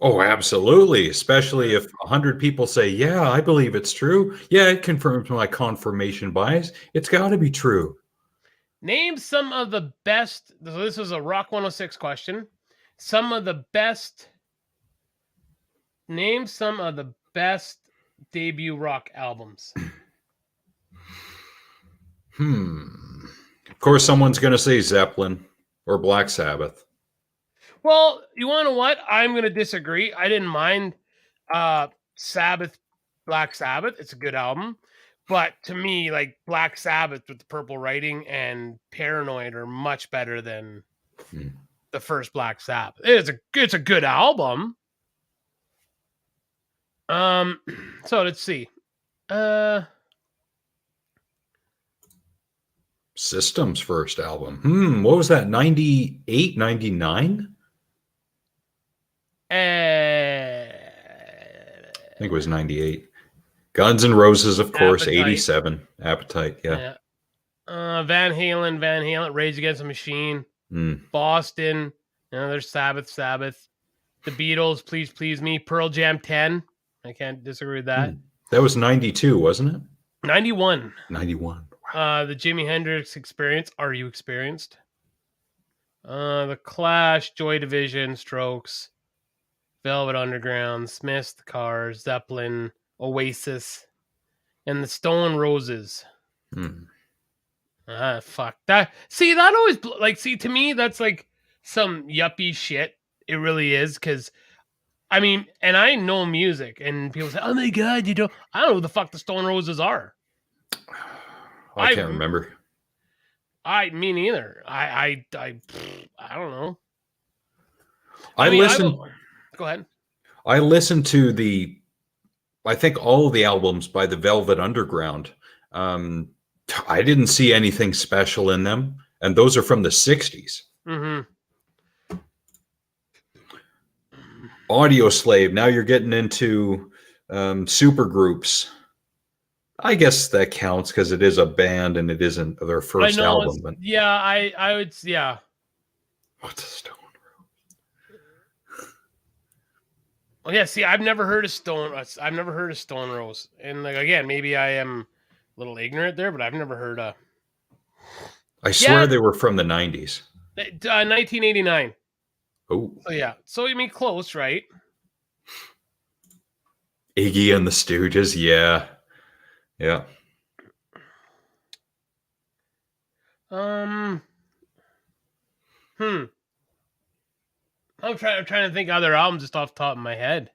Speaker 2: Oh, absolutely. Especially if 100 people say, yeah, I believe it's true. Yeah, it confirms my confirmation bias. It's got to be true.
Speaker 3: Name some of the best. So this was a Rock 106 question. Name some of the best debut rock albums.
Speaker 2: Of course, someone's going to say Zeppelin or Black Sabbath.
Speaker 3: Well, you want to know what? I'm going to disagree. I didn't mind Sabbath, Black Sabbath. It's a good album. But to me, like Black Sabbath with the purple writing and Paranoid are much better than the first Black Sabbath. It's a good album. So let's see.
Speaker 2: System's first album. What was that? 98, 99?
Speaker 3: I
Speaker 2: think it was 98. Guns N' Roses, of course,
Speaker 3: Appetite.
Speaker 2: 87. Appetite, yeah.
Speaker 3: Van Halen, Rage Against the Machine, Boston, there's Sabbath. The Beatles, Please Please Me, Pearl Jam 10. I can't disagree with that.
Speaker 2: That was 92, wasn't it?
Speaker 3: 91.
Speaker 2: 91.
Speaker 3: The Jimi Hendrix Experience, Are You Experienced? The Clash, Joy Division, Strokes, Velvet Underground, Smiths, The Cars, Zeppelin, Oasis, and the Stone Roses. Fuck that. See, that always to me that's like some yuppie shit. It really is, because I mean, and I know music, and people say, "Oh my god, you don't." I don't know who the fuck the Stone Roses are.
Speaker 2: I can't remember.
Speaker 3: Me neither. I don't know. Go ahead.
Speaker 2: I listened to I think all of the albums by the Velvet Underground. I didn't see anything special in them, and those are from the 60s. Audio Slave. Now you're getting into super groups. I guess that counts because it is a band and it isn't their first album. But
Speaker 3: I would. Yeah.
Speaker 2: What's a Stone Rose?
Speaker 3: Well, yeah. See, I've never heard of Stone Rose, and like again, maybe I am a little ignorant there, but I've never heard of.
Speaker 2: I swear they were from the 90s.
Speaker 3: 1989.
Speaker 2: Oh.
Speaker 3: So yeah. So you mean close, right?
Speaker 2: Iggy and the Stooges. Yeah. Yeah.
Speaker 3: I'm trying to think other albums just off the top of my head.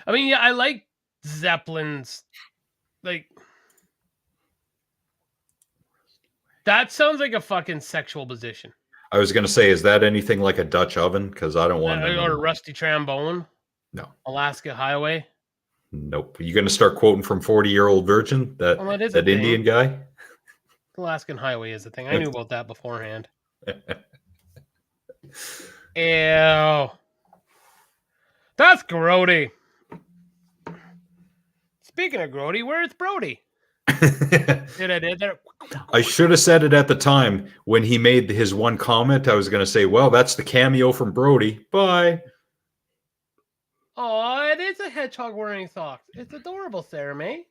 Speaker 3: I mean, yeah, I like Zeppelin's. Like, that sounds like a fucking sexual position.
Speaker 2: I was going to say, is that anything like a Dutch oven? Because I don't want to
Speaker 3: Or
Speaker 2: know.
Speaker 3: Rusty Trombone.
Speaker 2: No.
Speaker 3: Alaska Highway.
Speaker 2: Nope. You going to start quoting from 40-Year-Old Virgin? That,
Speaker 3: Well, that is a
Speaker 2: that
Speaker 3: thing.
Speaker 2: Indian guy?
Speaker 3: Alaskan Highway is the thing. I knew about that beforehand. Ew. That's grody. Speaking of grody, where's Brody? Did I did there?
Speaker 2: I should have said it at the time when he made his one comment. I was going to say, well, that's the cameo from Brody. Bye.
Speaker 3: Oh, it is a hedgehog wearing socks. It's adorable, Sarah May.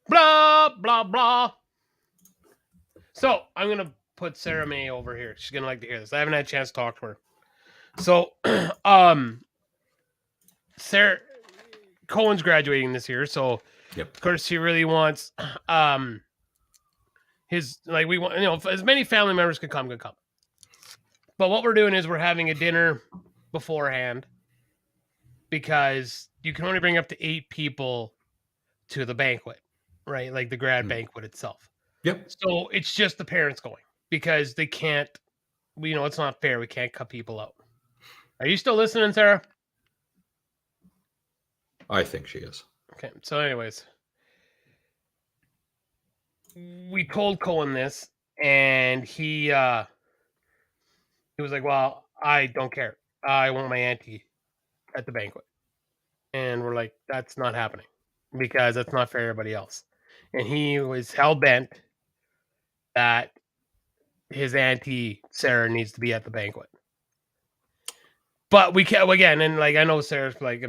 Speaker 3: Blah, blah, blah. So, I'm going to put Sarah May over here. She's going to like to hear this. I haven't had a chance to talk to her. So, Sarah Cohen's graduating this year, so
Speaker 2: Yep.
Speaker 3: of course he really wants his, like, we want, you know, as many family members could come. But what we're doing is we're having a dinner beforehand because you can only bring up to 8 people to the banquet, right? Like the grad banquet itself.
Speaker 2: Yep.
Speaker 3: So it's just the parents going because they can't, you know, it's not fair. We can't cut people out. Are you still listening, Sarah?
Speaker 2: I think she is.
Speaker 3: Okay. So anyways, we told Cohen this and he was like, well, I don't care. I want my auntie at the banquet. And we're like, that's not happening because that's not for everybody else. And he was hell-bent that his auntie, Sarah, needs to be at the banquet. But we can't, again, and like, I know Sarah's like,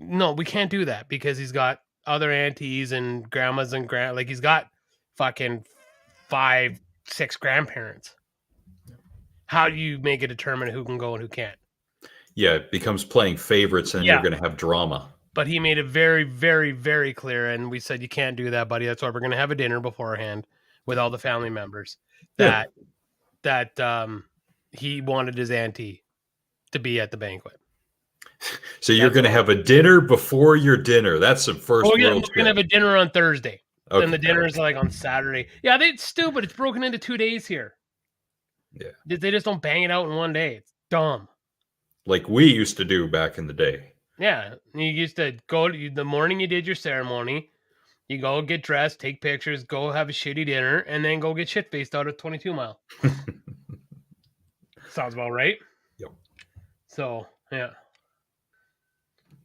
Speaker 3: no, we can't do that because he's got other aunties and grandmas and like he's got fucking 5, 6 grandparents. How do you make a determine who can go and who can't?
Speaker 2: Yeah, it becomes playing favorites and you're going to have drama.
Speaker 3: But he made it very, very, very clear. And we said, you can't do that, buddy. That's why we're going to have a dinner beforehand with all the family members that he wanted his auntie to be at the banquet.
Speaker 2: So you're going to have a dinner before your dinner. That's some first world
Speaker 3: we're going
Speaker 2: shit.
Speaker 3: to have a dinner on Thursday.
Speaker 2: Okay.
Speaker 3: And the dinner is like on Saturday. Yeah, it's stupid. It's broken into 2 days here.
Speaker 2: Yeah.
Speaker 3: They just don't bang it out in one day. It's dumb.
Speaker 2: Like we used to do back in the day.
Speaker 3: Yeah. You used to go the morning you did your ceremony. You go get dressed, take pictures, go have a shitty dinner, and then go get shit-faced out at 22 Mile. Sounds about right.
Speaker 2: Yep.
Speaker 3: So, yeah.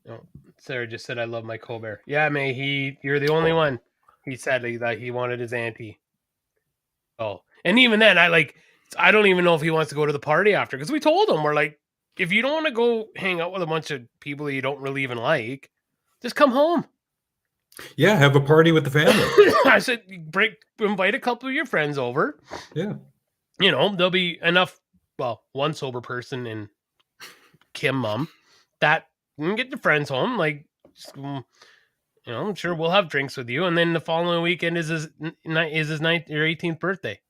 Speaker 3: Oh, Sarah just said, I love my Colbert. Yeah, May, you're the only one. He said that he wanted his auntie. Oh, and even then, I don't even know if he wants to go to the party after, because we told him, we're like, if you don't want to go hang out with a bunch of people that you don't really even like, just come home.
Speaker 2: Yeah, have a party with the family.
Speaker 3: I said, invite a couple of your friends over.
Speaker 2: Yeah.
Speaker 3: You know, there'll be enough, well, one sober person and Kim mom that you can get your friends home. Like, you know, I'm sure we'll have drinks with you. And then the following weekend is his 18th birthday.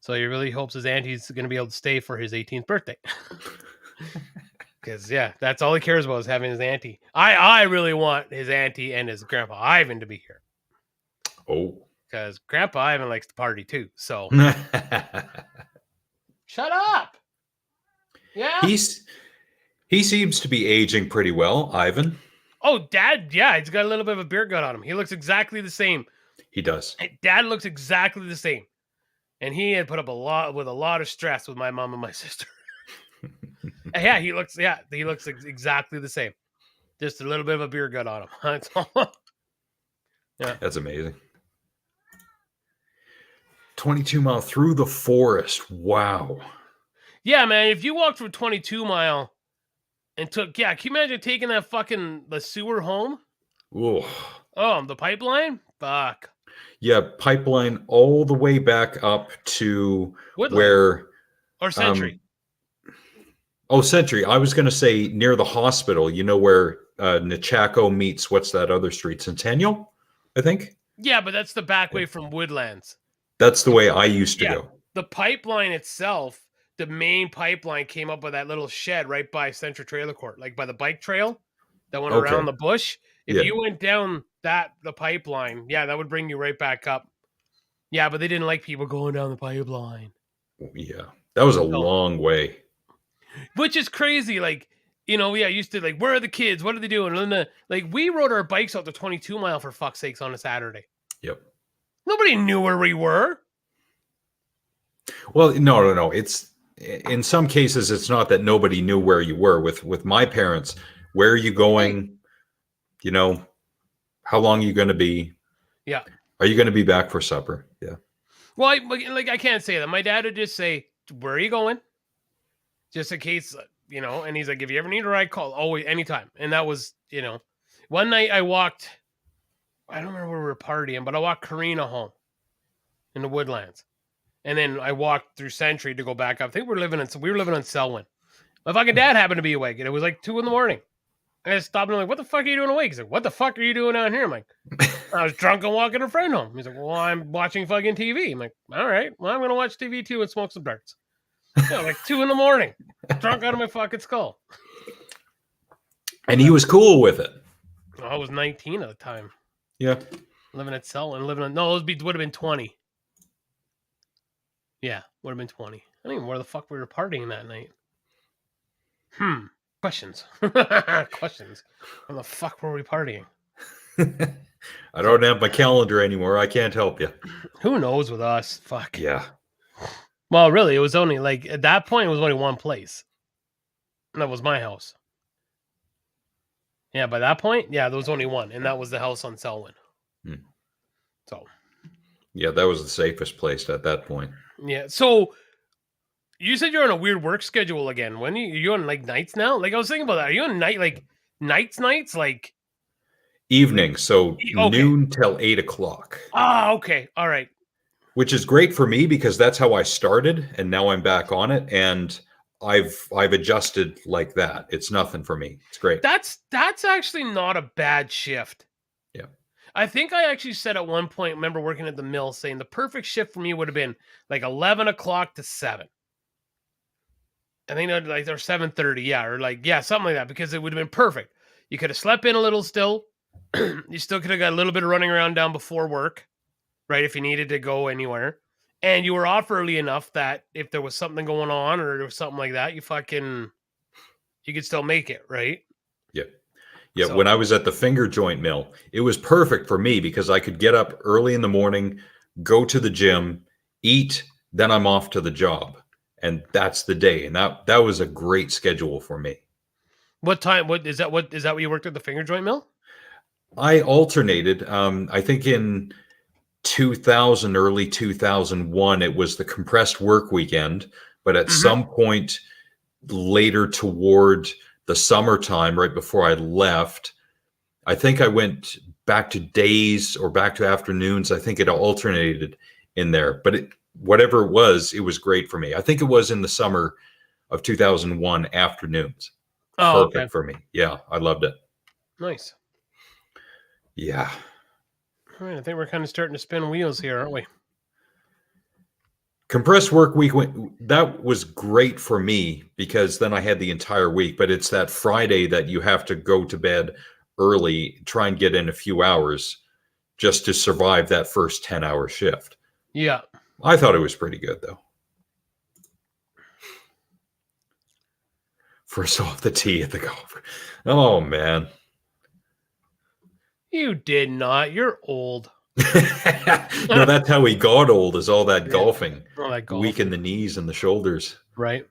Speaker 3: So he really hopes his auntie's going to be able to stay for his 18th birthday. Because, yeah, that's all he cares about is having his auntie. I really want his auntie and his grandpa Ivan to be here.
Speaker 2: Oh.
Speaker 3: Because Grandpa Ivan likes to party too. So. Shut up. Yeah.
Speaker 2: He seems to be aging pretty well, Ivan.
Speaker 3: Oh, Dad, yeah, he's got a little bit of a beer gut on him. He looks exactly the same.
Speaker 2: He does.
Speaker 3: Dad looks exactly the same. And he had put up a lot of stress with my mom and my sister. Yeah, he looks exactly the same. Just a little bit of a beer gut on him. That's all. Yeah.
Speaker 2: That's amazing. 22 Mile through the forest. Wow.
Speaker 3: Yeah, man, if you walked from 22 Mile and can you imagine taking the sewer home?
Speaker 2: Ooh.
Speaker 3: Oh, the pipeline? Fuck.
Speaker 2: Yeah, pipeline all the way back up to
Speaker 3: Woodland.
Speaker 2: where
Speaker 3: Or Century.
Speaker 2: Oh, Century. I was going to say near the hospital, you know, where Nechako meets, what's that other street? Centennial, I think.
Speaker 3: Yeah, but that's the back way from Woodlands.
Speaker 2: That's the way I used to
Speaker 3: Yeah.
Speaker 2: go.
Speaker 3: The pipeline itself, the main pipeline came up with that little shed right by Central Trailer Court, like by the bike trail that went
Speaker 2: Okay.
Speaker 3: around the bush. If
Speaker 2: Yeah.
Speaker 3: you went down the pipeline, yeah, that would bring you right back up. Yeah, but they didn't like people going down the pipeline.
Speaker 2: Yeah. That was a long way.
Speaker 3: Which is crazy. Like, you know, yeah, used to like, where are the kids? What are they doing? And then like, we rode our bikes out the 22 mile for fuck's sakes on a Saturday.
Speaker 2: Yep.
Speaker 3: Nobody knew where we were.
Speaker 2: Well, no. It's in some cases, it's not that nobody knew where you were. With my parents, where are you going? You know, how long are you going to be?
Speaker 3: Yeah.
Speaker 2: Are you going to be back for supper? Yeah.
Speaker 3: Well, I can't say that. My dad would just say, where are you going? Just in case, you know, and he's like, if you ever need a ride, call always, anytime. And that was, you know, one night I walked, I don't remember where we were partying, but I walked Karina home in the Woodlands. And then I walked through Century to go back up. I think we were living on Selwyn. My fucking dad happened to be awake, and it was like 2 a.m. And I stopped and I'm like, what the fuck are you doing awake? He's like, what the fuck are you doing out here? I'm like, I was drunk and walking a friend home. He's like, well, I'm watching fucking TV. I'm like, all right, well, I'm going to watch TV too and smoke some darts. Yeah, like 2 a.m, drunk out of my fucking skull.
Speaker 2: And he was cool with it.
Speaker 3: I was 19 at the time.
Speaker 2: Yeah.
Speaker 3: Living at Selwyn, would have been 20. Yeah, would have been 20. I don't even know where the fuck we were partying that night. Questions. Questions. Where the fuck were we partying?
Speaker 2: I don't have my calendar anymore. I can't help you.
Speaker 3: Who knows with us? Fuck.
Speaker 2: Yeah.
Speaker 3: Well, really, it was only like at that point, it was only one place. And that was my house. Yeah, by that point, yeah, there was only one, and that was the house on Selwyn. So.
Speaker 2: Yeah, that was the safest place at that point.
Speaker 3: Yeah. So you said you're on a weird work schedule again. When are you on like nights now? Like I was thinking about that. Are you on nights like
Speaker 2: evening? So
Speaker 3: okay.
Speaker 2: Noon till 8 o'clock.
Speaker 3: Ah, okay. All right.
Speaker 2: Which is great for me because that's how I started, and now I'm back on it, and I've adjusted like that. It's nothing for me. It's great.
Speaker 3: That's actually not a bad shift.
Speaker 2: Yeah.
Speaker 3: I think I actually said at one point, remember working at the mill, saying the perfect shift for me would have been like 11 o'clock to 7. I think like or 7:30, yeah, or like something like that, because it would have been perfect. You could have slept in a little still. You still could have got a little bit of running around down before work, right? If you needed to go anywhere, and you were off early enough that if there was something going on or there was something like that, you could still make it, right?
Speaker 2: Yep. Yeah,
Speaker 3: So,
Speaker 2: when I was at the finger joint mill, it was perfect for me because I could get up early in the morning, go to the gym, eat, then I'm off to the job. And that's the day. And that was a great schedule for me.
Speaker 3: what time? What is that? What you worked at the finger joint mill?
Speaker 2: I alternated. I think in 2000, early 2001, it was the compressed work weekend. But at some point later toward the summertime, right before I left, I think I went back to days or back to afternoons. I think it alternated in there, but whatever it was great for me. I think it was in the summer of 2001 afternoons.
Speaker 3: Oh,
Speaker 2: Perfect
Speaker 3: okay.
Speaker 2: for me. Yeah, I loved it.
Speaker 3: Nice.
Speaker 2: Yeah.
Speaker 3: All right, I think we're kind of starting to spin wheels here, aren't we?
Speaker 2: Compressed work week, that was great for me because then I had the entire week, but it's that Friday that you have to go to bed early, try and get in a few hours just to survive that first 10-hour shift.
Speaker 3: Yeah.
Speaker 2: I thought it was pretty good, though. First off, the tea at the golf. Oh, man.
Speaker 3: You did not. You're old.
Speaker 2: No, that's how he got old, is all that golfing.
Speaker 3: All that golfing.
Speaker 2: Weaken the knees and the shoulders.
Speaker 3: Right.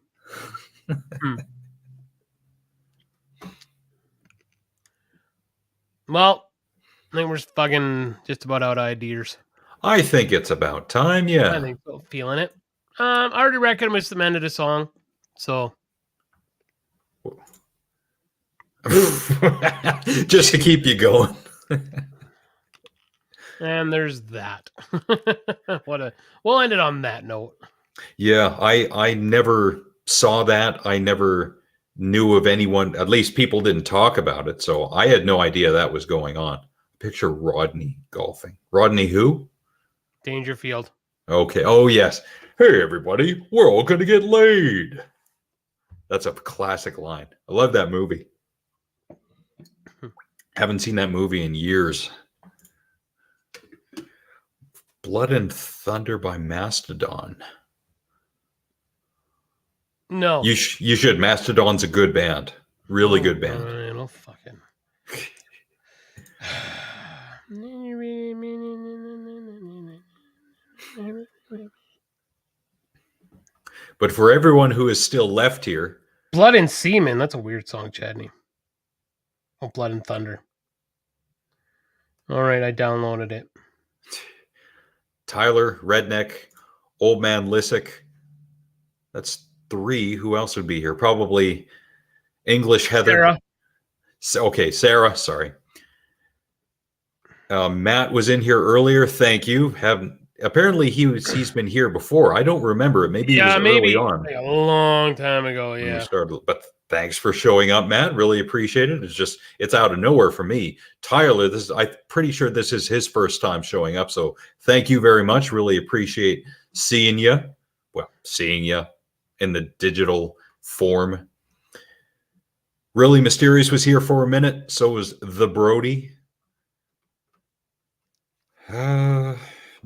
Speaker 3: Well, I think we're fucking just about out of ideas.
Speaker 2: I think it's about time, yeah.
Speaker 3: I think so. Feeling it. I already recommended the end of the song, so
Speaker 2: just to keep you going.
Speaker 3: and there's that. We'll end it on that note.
Speaker 2: Yeah, I never saw that. I never knew of anyone. At least people didn't talk about it, so I had no idea that was going on. Picture Rodney golfing. Rodney who?
Speaker 3: Dangerfield.
Speaker 2: Okay. Oh yes. Hey everybody, we're all gonna get laid. That's a classic line. I love that movie. Haven't seen that movie in years. Blood and Thunder by Mastodon.
Speaker 3: No.
Speaker 2: You should. Mastodon's a good band. Really good band.
Speaker 3: No fucking.
Speaker 2: But for everyone who is still left here,
Speaker 3: Blood and Semen. That's a weird song, Chadney. Oh, Blood and Thunder. All right, I downloaded it.
Speaker 2: Tyler, Redneck, Old Man Lysek. That's 3. Who else would be here? Probably English Heather.
Speaker 3: Sarah.
Speaker 2: Okay, Sarah. Sorry. Matt was in here earlier. Thank you. Apparently he's been here before. I don't remember it. Maybe it was early on.
Speaker 3: Like a long time ago.
Speaker 2: When we
Speaker 3: Yeah.
Speaker 2: started. But thanks for showing up, Matt. Really appreciate it. It's out of nowhere for me. Tyler, I'm pretty sure this is his first time showing up. So thank you very much. Really appreciate seeing you. Well, seeing you in the digital form. Really Mysterious was here for a minute. So was the Brody.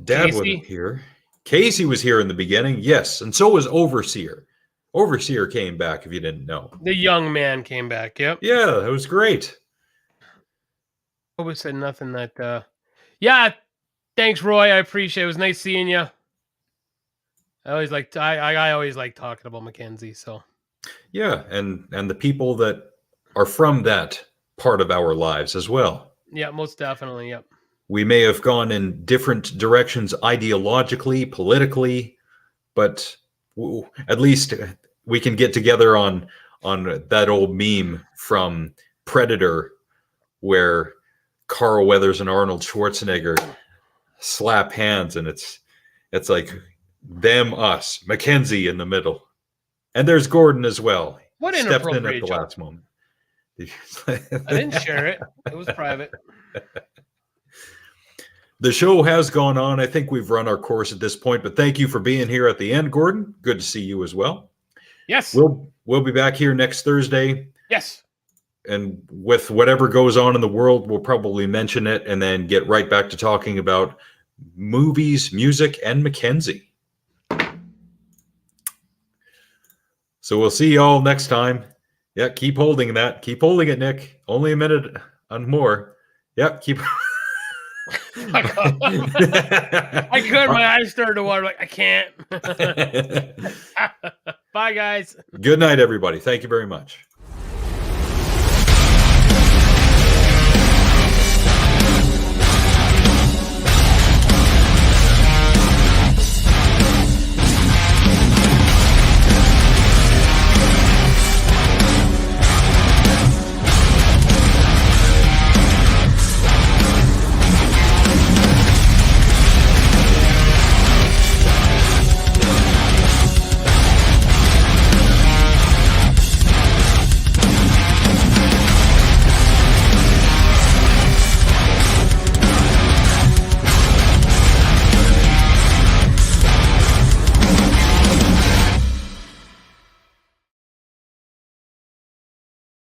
Speaker 2: Dad
Speaker 3: Casey.
Speaker 2: wasn't here. Casey was here in the beginning. Yes. And so was Overseer. Overseer came back, if you didn't know.
Speaker 3: The young man came back. Yep.
Speaker 2: Yeah, that was great.
Speaker 3: Always said nothing that. Yeah. Thanks, Roy. I appreciate it. It was nice seeing you. I always like talking about Mackenzie. So.
Speaker 2: Yeah, and the people that are from that part of our lives as well.
Speaker 3: Yeah, most definitely. Yep.
Speaker 2: We may have gone in different directions ideologically, politically, but at least we can get together on that old meme from Predator where Carl Weathers and Arnold Schwarzenegger slap hands, and it's like them, us, Mackenzie in the middle. And there's Gordon as well.
Speaker 3: What
Speaker 2: Stepped in at
Speaker 3: inappropriate
Speaker 2: the
Speaker 3: joke.
Speaker 2: last moment.
Speaker 3: I didn't share it. It was private.
Speaker 2: The show has gone on. I think we've run our course at this point, but thank you for being here at the end, Gordon. Good to see you as well.
Speaker 3: Yes.
Speaker 2: We'll be back here next Thursday.
Speaker 3: Yes.
Speaker 2: And with whatever goes on in the world, we'll probably mention it and then get right back to talking about movies, music, and Mackenzie. So we'll see you all next time. Yeah, keep holding that. Keep holding it, Nick. Only a minute and more. Yep, keep...
Speaker 3: I could. My eyes started to water. Like I can't. Bye, guys.
Speaker 2: Good night, everybody. Thank you very much.